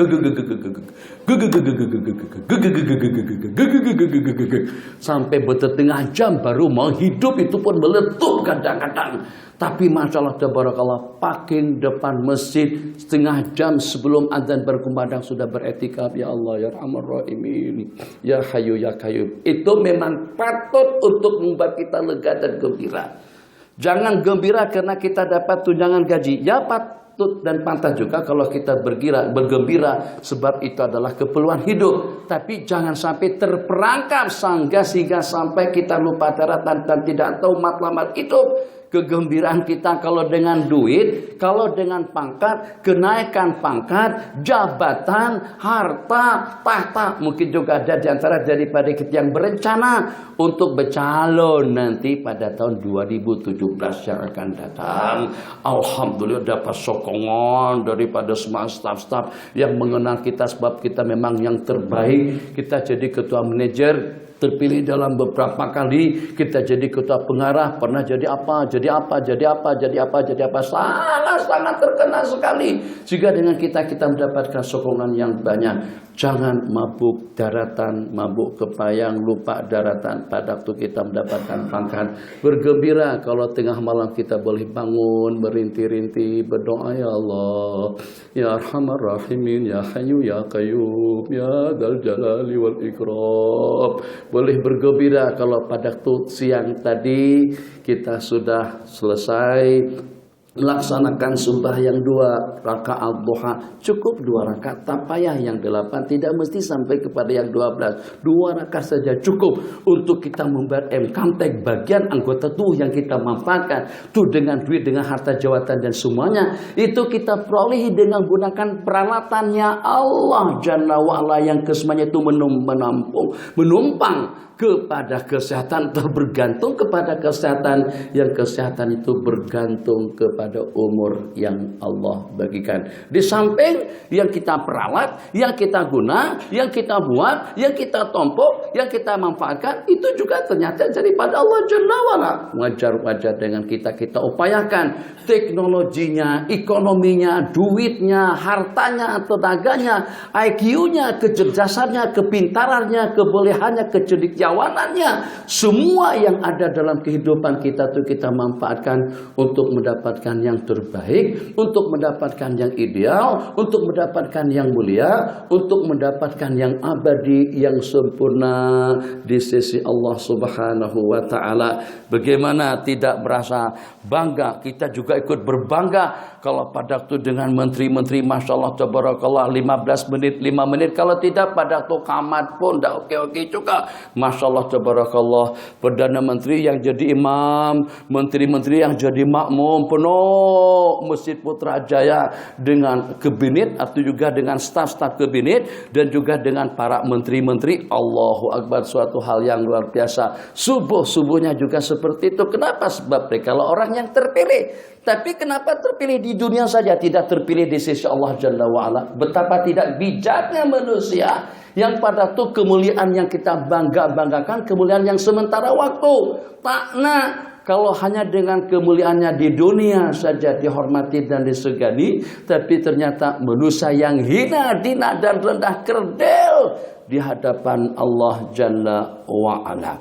sampai bersetengah jam baru mau hidup, itu pun meletup kadang-kadang. Tapi Masya Allah, tabarakallah, parking depan masjid setengah jam sebelum azan berkumandang sudah beretikaf. Ya Allah, ya Rahman Rahimin, ya Hayyu ya Qayyum. Itu memang patut untuk membuat kita lega dan gembira. Jangan gembira karena kita dapat tunjangan gaji. Ya patut dan pantas juga kalau kita bergembira sebab itu adalah keperluan hidup. Tapi jangan sampai terperangkap sehingga sampai kita lupa daratan dan tidak tahu matlamat hidup. Kegembiraan kita kalau dengan duit, kalau dengan pangkat, kenaikan pangkat, jabatan, harta, tahta. Mungkin juga ada di antara daripada kita yang berencana untuk bercalon nanti pada tahun 2017 yang akan datang. Alhamdulillah dapat sokongan daripada semua staf-staf yang mengenal kita sebab kita memang yang terbaik. Kita jadi ketua manajer, terpilih dalam beberapa kali, kita jadi ketua pengarah, pernah jadi apa, sangat terkenal sekali. Jika dengan kita mendapatkan sokongan yang banyak. Jangan mabuk daratan, mabuk kepayang, lupa daratan pada waktu kita mendapatkan pangkat. Bergembira kalau tengah malam kita boleh bangun, merintih-rintih, berdoa, ya Allah, ya Arhamar Rahimin, ya Hayyu ya Qayyum, ya Dzal Jalali wal Ikram. Boleh bergembira kalau pada waktu siang tadi kita sudah selesai melaksanakan sembahyang 2 rakaat duha. Cukup 2 rakaat, tak payah yang 8, tidak mesti sampai kepada yang 12. 2 rakaat saja cukup untuk kita membayar income tax bagian anggota tubuh yang kita manfaatkan. Itu dengan duit, dengan harta jawatan dan semuanya. Itu kita perolehi dengan gunakan peralatannya Allah Jalla wa'ala yang kesemuanya itu menumpang kepada kesehatan, bergantung kepada kesehatan, yang kesehatan itu bergantung kepada umur yang Allah bagikan. Di samping yang kita peralat, yang kita guna, yang kita buat, yang kita tompok, yang kita manfaatkan, itu juga ternyata daripada Allah Jalla wa'ala. Wajar-wajar dengan kita upayakan teknologinya, ekonominya, duitnya, hartanya, tenaganya, IQ-nya, kecerdasannya, kepintarannya, kebolehannya, kecerdikannya, semua yang ada dalam kehidupan kita itu kita manfaatkan untuk mendapatkan yang terbaik, untuk mendapatkan yang ideal, untuk mendapatkan yang mulia, untuk mendapatkan yang abadi, yang sempurna di sisi Allah Subhanahu wa taala. Bagaimana tidak merasa bangga? Kita juga ikut berbangga kalau pada waktu dengan menteri-menteri, Masya Allah tabarakallah, 15 menit, 5 menit, kalau tidak pada waktu kamat pun dah oke-oke juga. Masya Allah tabarakallah, Perdana Menteri yang jadi imam, menteri-menteri yang jadi makmum, penuh Masjid Putrajaya dengan kabinet atau juga dengan staf-staf kabinet dan juga dengan para menteri-menteri. Allahu Akbar, suatu hal yang luar biasa. Subuh-subuhnya juga seperti itu. Kenapa? Sebab mereka lah orang yang terpilih. Tapi kenapa terpilih di dunia saja, tidak terpilih di sisi Allah Jalla wa'ala? Betapa tidak bijaknya manusia yang pada itu kemuliaan yang kita banggakan, kemuliaan yang sementara waktu. Takna kalau hanya dengan kemuliaannya di dunia saja dihormati dan disegani, tapi ternyata manusia yang hina, dina dan rendah kerdil di hadapan Allah Jalla wa'ala.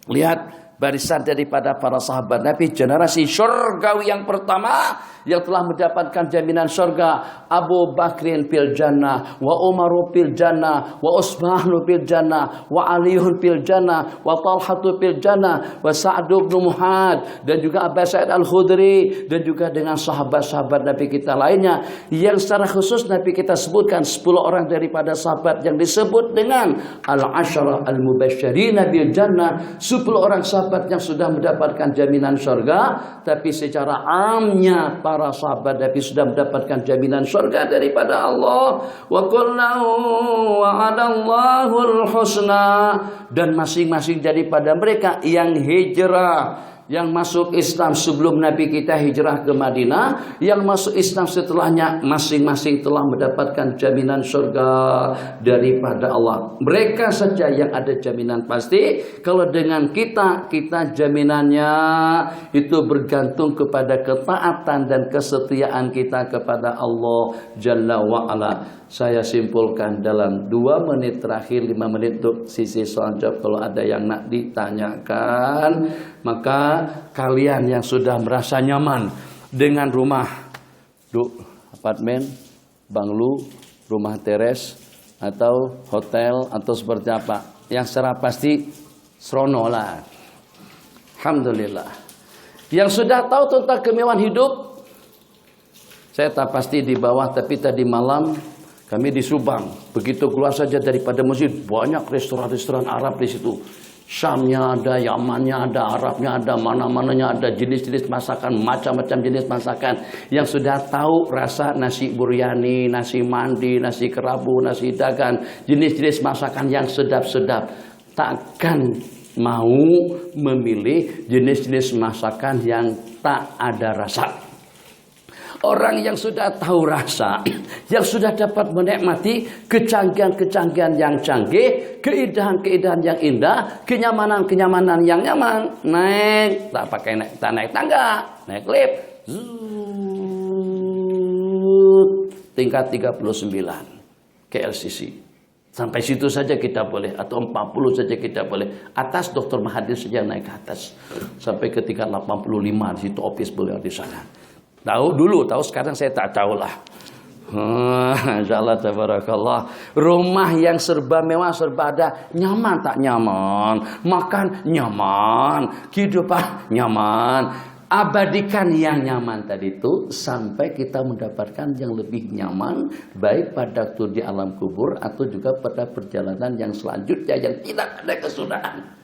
Lihat barisan daripada para sahabat Nabi, generasi syurgawi yang pertama yang telah mendapatkan jaminan surga. Abu Bakrin fil jannah, wa Umaru fil jannah, wa Utsmanu fil jannah, wa Aliun fil jannah, wa Talhatu fil jannah, wa Sa'd bin Mu'adz, dan juga Abu Sa'id Al-Khudri, dan juga dengan sahabat-sahabat Nabi kita lainnya yang secara khusus Nabi kita sebutkan 10 orang daripada sahabat yang disebut dengan al-asyara al-mubasysyirina bil jannah, 10 orang sahabat yang sudah mendapatkan jaminan surga. Tapi secara amnya para sahabat Nabi sudah mendapatkan jaminan surga daripada Allah. Wa qullahu wa'adallahul husna, dan masing-masing daripada mereka yang hijrah, yang masuk Islam sebelum Nabi kita hijrah ke Madinah, yang masuk Islam setelahnya, masing-masing telah mendapatkan jaminan surga daripada Allah. Mereka saja yang ada jaminan pasti. Kalau dengan kita jaminannya itu bergantung kepada ketaatan dan kesetiaan kita kepada Allah Jalla wa'ala. Saya simpulkan dalam 2 menit terakhir, 5 menit untuk sisi soal jawab. Kalau ada yang nak ditanyakan, maka kalian yang sudah merasa nyaman dengan rumah, apartemen, banglu, rumah teres, atau hotel, atau seperti apa, yang secara pasti serono lah. Alhamdulillah. Yang sudah tahu tentang kemewahan hidup, saya tak pasti di bawah, tapi tadi malam kami di Subang, begitu keluar saja daripada masjid, banyak restoran-restoran Arab di situ. Syamnya ada, Yamannya ada, Arabnya ada, mana-mananya ada, jenis-jenis masakan, macam-macam jenis masakan. Yang sudah tahu rasa nasi buryani, nasi mandi, nasi kerabu, nasi dagan, jenis-jenis masakan yang sedap-sedap. Takkan mau memilih jenis-jenis masakan yang tak ada rasa. Orang yang sudah tahu rasa, yang sudah dapat menikmati kecanggihan-kecanggihan yang canggih, keindahan-keindahan yang indah, kenyamanan-kenyamanan yang nyaman. Naik, tak pakai naik tangga, naik lift. Tingkat 39 ke LCC. Sampai situ saja kita boleh, atau 40 saja kita boleh. Atas Dr. Mahathir saja naik ke atas. Sampai ke tingkat 85 di situ office beliau di sana. Tahu dulu, tahu sekarang saya tak tahu lah. Insyaallah tabarakallah. Rumah yang serba mewah, serba ada, nyaman tak nyaman, makan nyaman, kehidupan nyaman. Abadikan yang nyaman tadi itu sampai kita mendapatkan yang lebih nyaman, baik pada waktu di alam kubur atau juga pada perjalanan yang selanjutnya yang tidak ada kesudahan.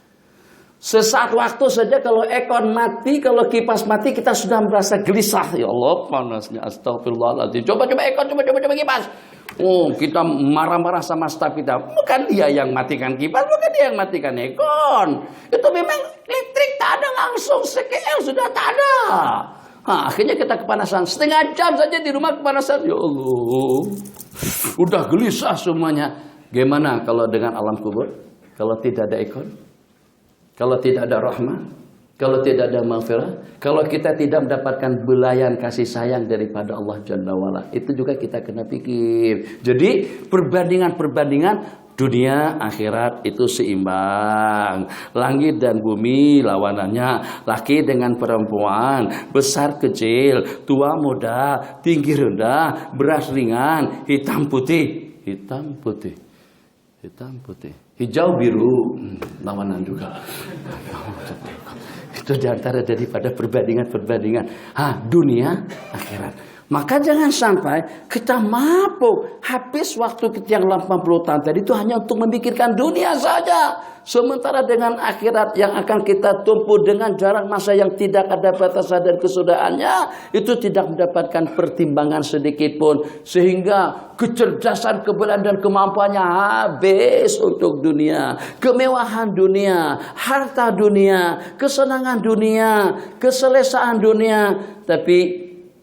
Sesaat waktu saja kalau aircon mati, kalau kipas mati, kita sudah merasa gelisah. Ya Allah, panasnya, astagfirullahaladzim. Coba aircon, coba kipas. Oh, kita marah-marah sama staf kita. Bukan dia yang matikan kipas, bukan dia yang matikan aircon. Itu memang listrik tak ada langsung, CKL sudah tak ada. Akhirnya kita kepanasan. Setengah jam saja di rumah kepanasan. Ya Allah, udah gelisah semuanya. Gimana kalau dengan alam kubur? Kalau tidak ada aircon? Kalau tidak ada rahmah, kalau tidak ada maghfirah, kalau kita tidak mendapatkan belayan kasih sayang daripada Allah Jalla wa'ala, itu juga kita kena pikir. Jadi perbandingan dunia akhirat itu seimbang. Langit dan bumi lawanannya, laki dengan perempuan, besar kecil, tua muda, tinggi rendah, beras ringan, hitam putih, hijau biru, lawanan juga. Itu diantara daripada perbandingan. Dunia akhirat. Maka jangan sampai kita mampu habis waktu kita yang 80 tahun tadi itu hanya untuk memikirkan dunia saja. Sementara dengan akhirat yang akan kita tumpu dengan jarak masa yang tidak ada batasan dan kesudahannya, itu tidak mendapatkan pertimbangan sedikit pun. Sehingga kecerdasan, keberanian dan kemampuannya habis untuk dunia. Kemewahan dunia, harta dunia, kesenangan dunia, keselesaan dunia. Tapi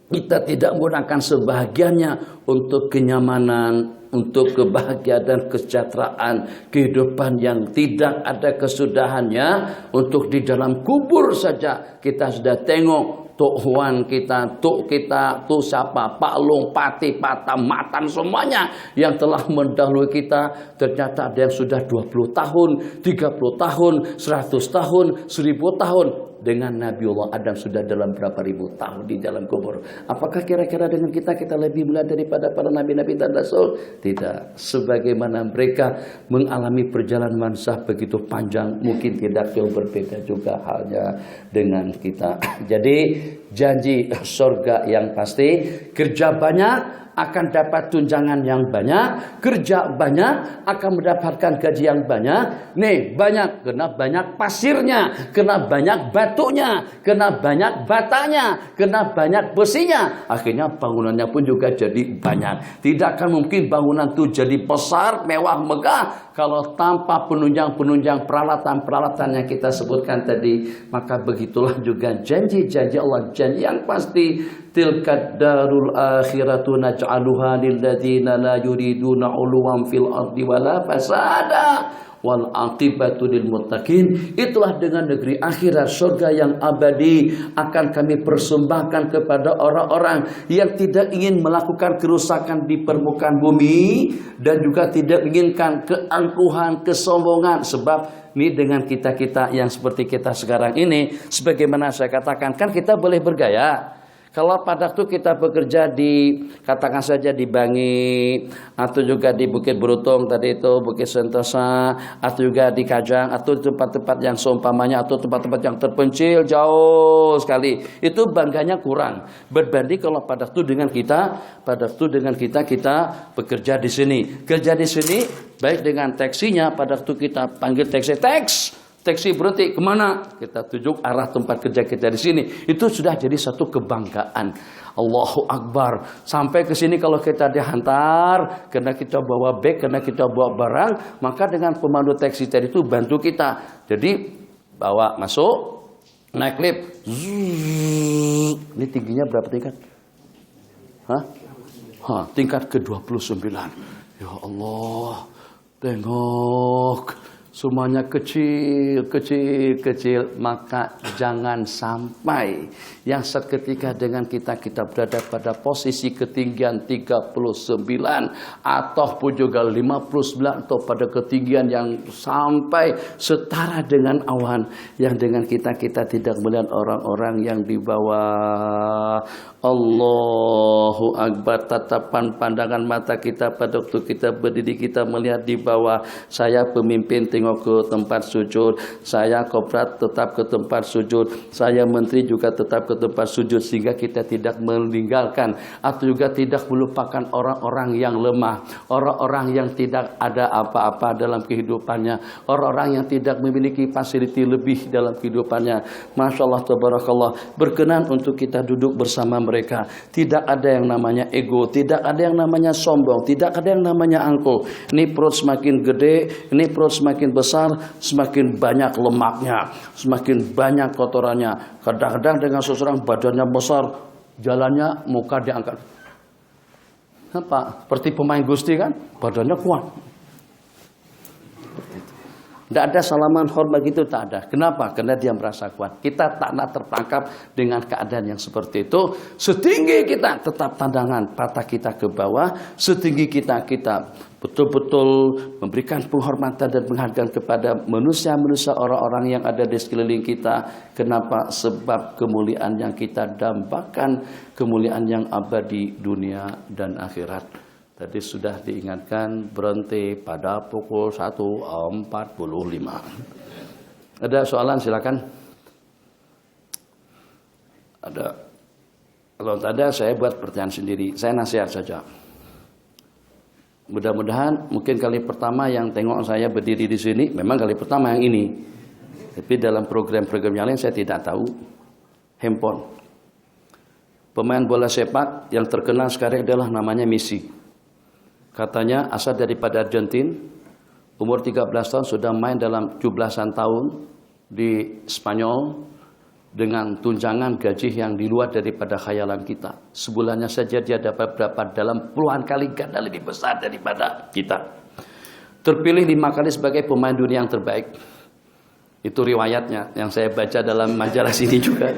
kita tidak menggunakan sebahagiannya untuk kenyamanan, untuk kebahagiaan dan kesejahteraan kehidupan yang tidak ada kesudahannya. Untuk di dalam kubur saja kita sudah tengok Tuk Huan kita, Tuk kita, Tuk siapa, Pak Long, Pati, Patam, Matan, semuanya yang telah mendahului kita. Ternyata ada yang sudah 20 tahun, 30 tahun, 100 tahun, 1000 tahun. Dengan Nabiullah Adam sudah dalam berapa ribu tahun di dalam kubur. Apakah kira-kira dengan kita lebih mulia daripada para nabi-nabi dan rasul? Tidak. Sebagaimana mereka mengalami perjalanan mansah begitu panjang, mungkin tidak jauh berbeda juga halnya dengan kita. Jadi janji surga yang pasti, kerja banyak, akan dapat tunjangan yang banyak, kerja banyak, akan mendapatkan gaji yang banyak. Nih, banyak, kena banyak pasirnya, kena banyak batunya, kena banyak batanya, kena banyak besinya. Akhirnya bangunannya pun juga jadi banyak. Tidak akan mungkin bangunan itu jadi besar, mewah, megah kalau tanpa penunjang-penunjang peralatan-peralatan yang kita sebutkan tadi. Maka begitulah juga janji-janji Allah, janji yang pasti. Tilkad darul akhiratu naj'aluha lilladzina la yuriduna 'uluwan fil ardi wala fasada wal aqibatu lil muttaqin. Itulah dengan negeri akhirat, surga yang abadi, akan kami persembahkan kepada orang-orang yang tidak ingin melakukan kerusakan di permukaan bumi dan juga tidak menginginkan keangkuhan, kesombongan. Sebab ini dengan kita-kita yang seperti kita sekarang ini, sebagaimana saya katakan, kan kita boleh bergaya. Kalau pada waktu kita bekerja di, katakan saja di Bangi, atau juga di Bukit Beruntung tadi itu, Bukit Sentosa, atau juga di Kajang, atau tempat-tempat yang seumpamanya, atau tempat-tempat yang terpencil jauh sekali, itu bangganya kurang berbanding kalau pada waktu dengan kita, kita bekerja di sini. Kerja di sini baik dengan taksinya, pada waktu kita panggil taksi berhenti kemana? Kita tunjuk arah tempat kerja kita di sini. Itu sudah jadi satu kebanggaan. Allahu Akbar. Sampai ke sini kalau kita dihantar, karena kita bawa bag, karena kita bawa barang, maka dengan pemandu taksi tadi itu bantu kita. Jadi bawa masuk, naik lift. Ini tingginya berapa tingkat? Tingkat ke-29. Ya Allah. Tengok. Semuanya kecil, maka jangan sampai yang seketika dengan kita berada pada posisi ketinggian 39 ataupun juga 59 atau pada ketinggian yang sampai setara dengan awan, yang dengan kita tidak melihat orang-orang yang di bawah. Allahu Akbar. Tatapan pandangan mata kita pada waktu kita berdiri, kita melihat di bawah. Saya pemimpin tengok ke tempat sujud, saya koprat tetap ke tempat sujud, saya menteri juga tetap ke tempat sujud, sehingga kita tidak meninggalkan atau juga tidak melupakan orang-orang yang lemah, orang-orang yang tidak ada apa-apa dalam kehidupannya, orang-orang yang tidak memiliki fasiliti lebih dalam kehidupannya. Masya Allah, tabarakallah, berkenan untuk kita duduk bersama mereka. Tidak ada yang namanya ego, tidak ada yang namanya sombong, tidak ada yang namanya angkuh. Ini perut semakin gede, ini perut semakin besar, semakin banyak lemaknya, semakin banyak kotorannya. Kadang-kadang dengan seseorang badannya besar, jalannya muka diangkat. Apa? Seperti pemain gusti kan, badannya kuat. Tidak ada salaman hormat gitu, tak ada. Kenapa? Karena dia merasa kuat. Kita tak nak tertangkap dengan keadaan yang seperti itu. Setinggi kita tetap tandangan patah kita ke bawah, setinggi kita betul-betul memberikan penghormatan dan penghargaan kepada manusia-manusia, orang-orang yang ada di sekeliling kita. Kenapa? Sebab kemuliaan yang kita dambakan, kemuliaan yang abadi dunia dan akhirat. Tadi sudah diingatkan berhenti pada pukul 1.45. Ada soalan silakan. Ada. Kalau tak ada saya buat pertanyaan sendiri. Saya nasihat saja. Mudah-mudahan mungkin kali pertama yang tengok saya berdiri di sini, memang kali pertama yang ini. Tapi dalam program-program yang lain saya tidak tahu. Handphone. Pemain bola sepak yang terkenal sekarang adalah namanya Messi. Katanya asal daripada Argentina, umur 13 tahun sudah main dalam 17-an tahun di Spanyol dengan tunjangan gaji yang di luar daripada khayalan kita. Sebulannya saja dia dapat berapa dalam puluhan kali ganda lebih besar daripada kita. Terpilih 5 kali sebagai pemain dunia yang terbaik. Itu riwayatnya yang saya baca dalam majalah sini juga.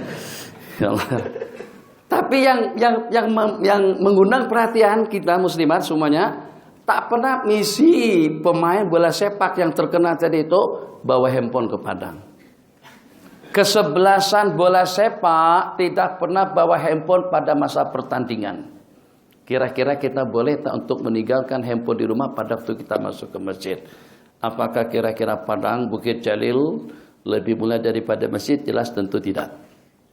Ya Allah. Tapi yang mengundang perhatian kita muslimat semuanya, tak pernah misi pemain bola sepak yang terkenal tadi itu bawa handphone ke padang. Kesebelasan bola sepak tidak pernah bawa handphone pada masa pertandingan. Kira-kira kita boleh tak untuk meninggalkan handphone di rumah pada waktu kita masuk ke masjid? Apakah kira-kira Padang, Bukit Jalil lebih mulia daripada masjid? Jelas tentu tidak.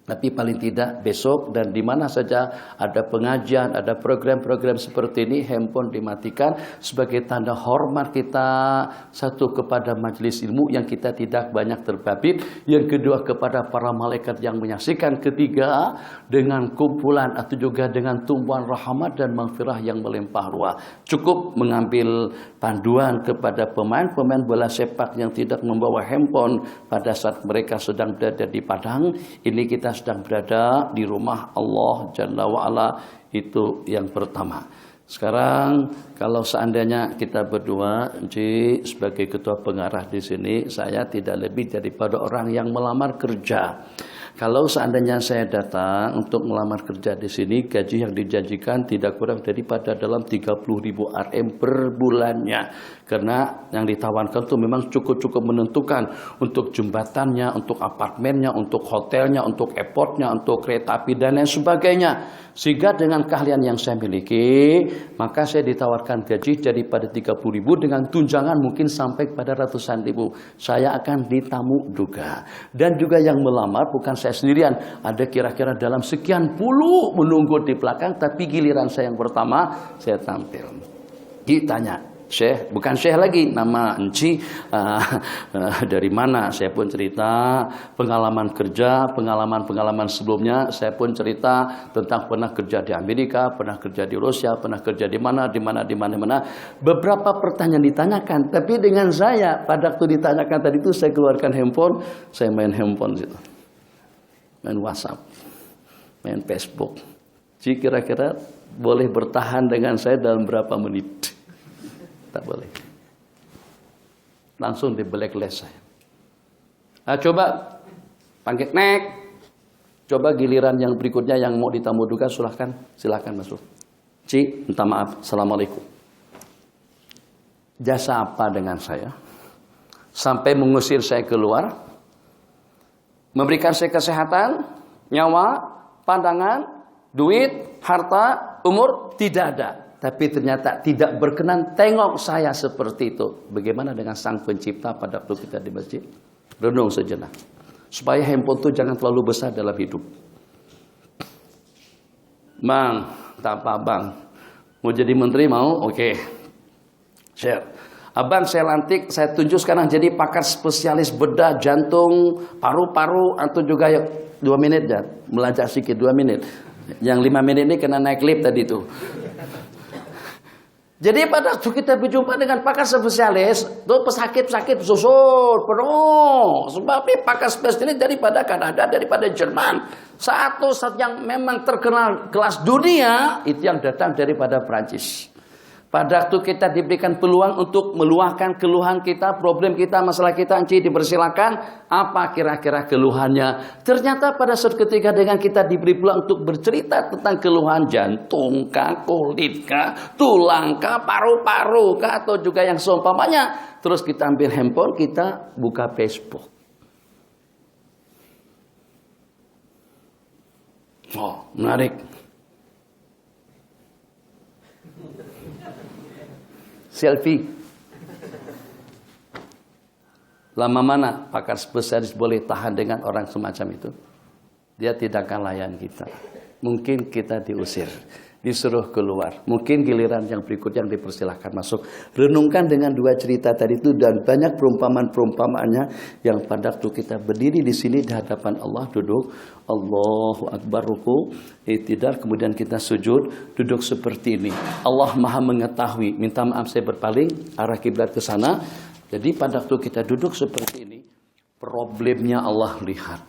Tapi paling tidak besok dan di mana saja ada pengajian, ada program-program seperti ini, handphone dimatikan sebagai tanda hormat kita, satu kepada majelis ilmu yang kita tidak banyak terbabit, yang kedua kepada para malaikat yang menyaksikan, ketiga dengan kumpulan atau juga dengan tumpuan rahmat dan maghfirah yang melimpah ruah. Cukup mengambil panduan kepada pemain-pemain bola sepak yang tidak membawa handphone pada saat mereka sedang berada di padang. Ini kita sedang berada di rumah Allah Jalla wa'ala, itu yang pertama. Sekarang kalau seandainya kita berdua, sebagai ketua pengarah di sini, saya tidak lebih daripada orang yang melamar kerja. Kalau seandainya saya datang untuk melamar kerja di sini, gaji yang dijanjikan tidak kurang daripada dalam 30.000 RM per bulannya. Karena yang ditawarkan itu memang cukup menentukan untuk jembatannya, untuk apartemennya, untuk hotelnya, untuk airportnya, untuk kereta api dan lain sebagainya. Sehingga dengan keahlian yang saya miliki, maka saya ditawarkan gaji daripada 30.000 dengan tunjangan mungkin sampai pada ratusan ribu. Saya akan ditamu juga. Dan juga yang melamar bukan saya sendirian, ada kira-kira dalam sekian puluh menunggu di belakang, tapi giliran saya yang pertama saya tampil. Ditanya, Syekh, bukan Syekh lagi, nama Enci, dari mana? Saya pun cerita pengalaman kerja, pengalaman sebelumnya. Saya pun cerita tentang pernah kerja di Amerika, pernah kerja di Rusia, pernah kerja di mana. Beberapa pertanyaan ditanyakan, tapi dengan saya pada waktu ditanyakan tadi itu saya keluarkan handphone, saya main handphone situ, main WhatsApp, main Facebook. Jadi kira-kira boleh bertahan dengan saya dalam berapa menit? Tak boleh. Langsung di blacklist saya. Coba panggil nek. Coba giliran yang berikutnya yang mau ditamu juga silakan masuk. Minta maaf. Assalamualaikum. Jasa apa dengan saya? Sampai mengusir saya keluar? Memberikan saya kesehatan, nyawa, pandangan, duit, harta, umur? Tidak ada. Tapi ternyata tidak berkenan tengok saya seperti itu. Bagaimana dengan sang pencipta pada waktu kita di masjid? Renung sejenak. Supaya handphone itu jangan terlalu besar dalam hidup. Bang, tak apa bang. Mau jadi menteri mau? Oke. Share. Abang saya lantik, saya tunjuk sekarang jadi pakar spesialis bedah, jantung, paru-paru, atau juga 2 menit ya. Belajar sedikit 2 menit. Yang 5 menit ini kena naik lift tadi tuh. Jadi pada waktu kita berjumpa dengan pakar spesialis, tuh pesakit susut, penuh. Sebab pakar spesialis daripada Kanada, daripada Jerman. Satu yang memang terkenal kelas dunia, itu yang datang daripada Prancis. Pada waktu kita diberikan peluang untuk meluahkan keluhan kita, problem kita, masalah kita, dipersilakan. Apa kira-kira keluhannya? Ternyata pada saat ketika dengan kita diberi peluang untuk bercerita tentang keluhan jantung kah, kulit kah, tulang kah, paru-paru kah, atau juga yang seumpamanya. Terus kita ambil handphone, kita buka Facebook. Oh, menarik. Selfie. Lama mana pakar spesialis boleh tahan dengan orang semacam itu? Dia tidak akan layan kita. Mungkin kita diusir, disuruh keluar. Mungkin giliran yang berikut yang dipersilahkan masuk. Renungkan dengan 2 cerita tadi itu dan banyak perumpamaan-perumpamaannya yang pada waktu kita berdiri di sini di hadapan Allah, duduk, Allahu Akbar, ruku, i'tidal, kemudian kita sujud, duduk seperti ini. Allah Maha mengetahui. Minta maaf saya berpaling arah kiblat ke sana. Jadi pada waktu kita duduk seperti ini, problemnya Allah lihat,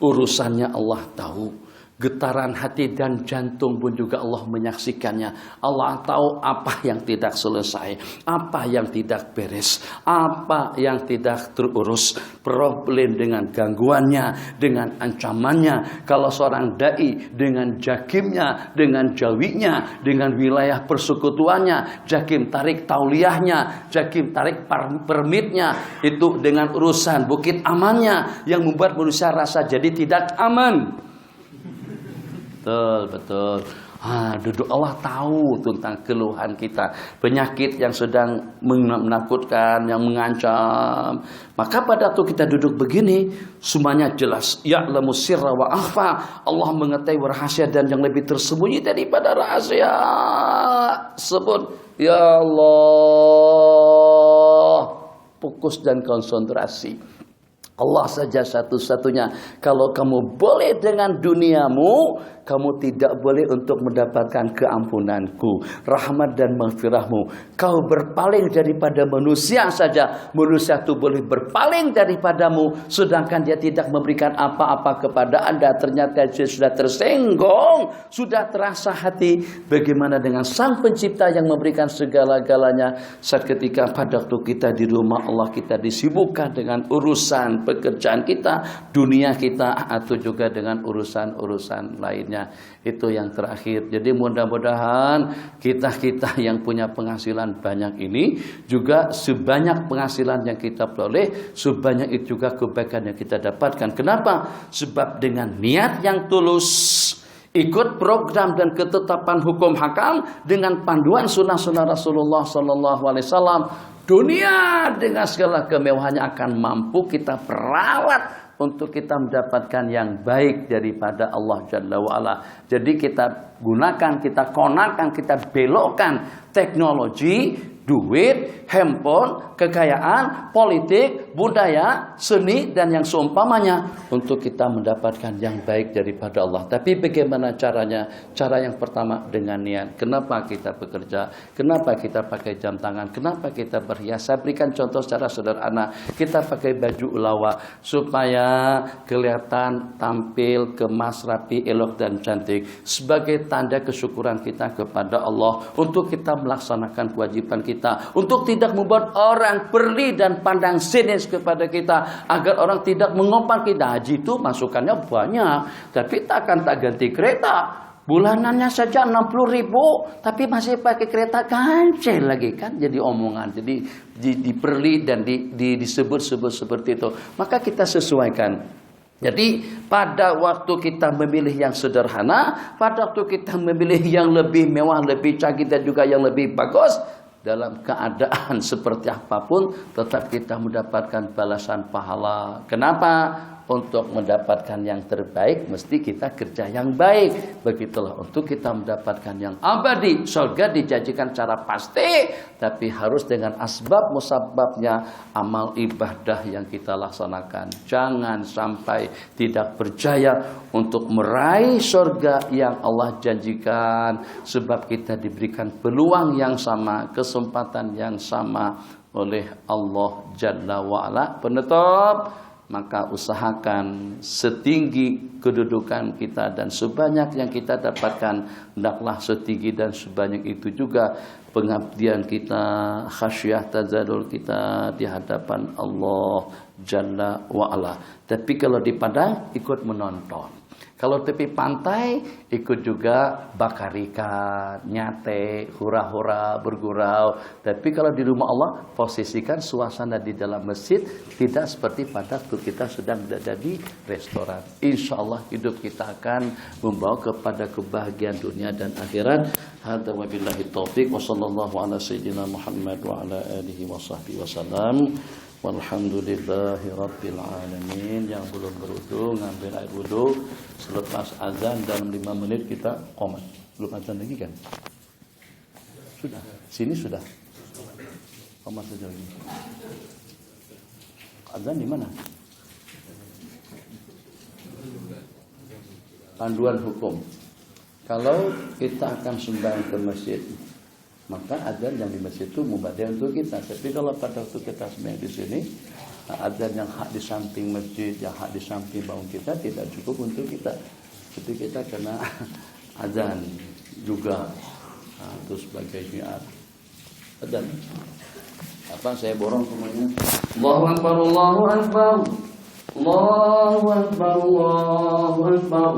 urusannya Allah tahu. Getaran hati dan jantung pun juga Allah menyaksikannya. Allah tahu apa yang tidak selesai, apa yang tidak beres, apa yang tidak terurus. Problem dengan gangguannya, dengan ancamannya. Kalau seorang dai dengan jakimnya, dengan jawinya, dengan wilayah persekutuannya, jakim tarik tauliyahnya, jakim tarik permitnya, itu dengan urusan bukit amannya yang membuat manusia rasa jadi tidak aman. Betul. Duduk Allah tahu tentang keluhan kita, penyakit yang sedang menakutkan, yang mengancam. Maka pada waktu kita duduk begini, semuanya jelas. Ya'lamu sirra wa akhfa. Allah mengetahui rahasia dan yang lebih tersembunyi daripada rahasia. Sebut, ya Allah. Fokus dan konsentrasi. Allah saja satu-satunya. Kalau kamu boleh dengan duniamu, kamu tidak boleh untuk mendapatkan keampunanku, rahmat dan maghfirahmu. Kau berpaling daripada manusia saja, manusia itu boleh berpaling daripadamu, sedangkan dia tidak memberikan apa-apa kepada Anda. Ternyata dia sudah tersenggung, sudah terasa hati. Bagaimana dengan Sang Pencipta yang memberikan segala-galanya? Saat ketika pada waktu kita di rumah Allah, kita disibukkan dengan urusan pekerjaan kita, dunia kita, atau juga dengan urusan-urusan lainnya. Itu yang terakhir. Jadi mudah-mudahan kita yang punya penghasilan banyak ini juga sebanyak penghasilan yang kita peroleh, sebanyak itu juga kebaikan yang kita dapatkan. Kenapa? Sebab dengan niat yang tulus, ikut program dan ketetapan hukum hakam dengan panduan sunnah-sunnah Rasulullah SAW, dunia dengan segala kemewahannya akan mampu kita perawat untuk kita mendapatkan yang baik daripada Allah Jalla wa'ala. Jadi kita gunakan, kita konakan, kita belokkan teknologi, duit, handphone, kekayaan, politik, budaya, seni, dan yang seumpamanya untuk kita mendapatkan yang baik daripada Allah. Tapi bagaimana caranya? Cara yang pertama dengan niat. Kenapa kita bekerja? Kenapa kita pakai jam tangan? Kenapa kita berhias? Saya berikan contoh secara sederhana. Kita pakai baju ulawa supaya kelihatan, tampil, kemas, rapi, elok, dan cantik. Sebagai tanda kesyukuran kita kepada Allah untuk kita melaksanakan kewajiban kita, untuk tidak membuat orang beri dan pandang sinis kepada kita, agar orang tidak mengumpat kita. Haji itu masukannya banyak, tapi tak ganti kereta. Bulanannya saja 60.000, tapi masih pakai kereta kancil lagi, kan jadi omongan. Jadi diperli dan disebut-sebut seperti itu. Maka kita sesuaikan. Jadi pada waktu kita memilih yang sederhana, pada waktu kita memilih yang lebih mewah, lebih canggih, dan juga yang lebih bagus, dalam keadaan seperti apapun tetap kita mendapatkan balasan pahala. Kenapa? Untuk mendapatkan yang terbaik mesti kita kerja yang baik. Begitulah, untuk kita mendapatkan yang abadi, surga dijanjikan secara pasti, tapi harus dengan asbab musababnya, amal ibadah yang kita laksanakan. Jangan sampai tidak berjaya untuk meraih surga yang Allah janjikan, sebab kita diberikan peluang yang sama, kesempatan yang sama oleh Allah Jalla wa'ala. Penutup, maka usahakan setinggi kedudukan kita dan sebanyak yang kita dapatkan, hendaklah setinggi dan sebanyak itu juga pengabdian kita, khasyah tazalul kita di hadapan Allah Jalla wa'ala. Tapi kalau di padang ikut menonton, kalau tepi pantai ikut juga bakar ikan, nyate, hura-hura, bergurau. Tapi kalau di rumah Allah, posisikan suasana di dalam masjid tidak seperti pada waktu kita sedang berada di restoran. Insya Allah hidup kita akan membawa kepada kebahagiaan dunia dan akhirat. Hadza wabillahi taufiq wa sallallahu ala sayyidina Muhammad wa ala alihi wa sahbihi wasallam. Walhamdulillahi rabbil alamin. Yang belum berwudu ngambil air wudu. Selepas azan dalam 5 menit kita qomat. Belum azan lagi kan? Sudah. Sini sudah. Qomat saja lagi. Azan di mana? Panduan hukum. Kalau kita akan sembahyang ke masjid, maka azan yang di masjid itu mubadil untuk kita. Tapi kalau pada waktu kita sembahyang di sini, azan yang hak di samping masjid, yang hak di samping bangun kita tidak cukup untuk kita. Jadi kita kena azan juga. Terus sebagai syiar. Azan. Apa saya borong semuanya? Allahu Akbar, Allahu Akbar. Allahu Akbar, Allahu Akbar.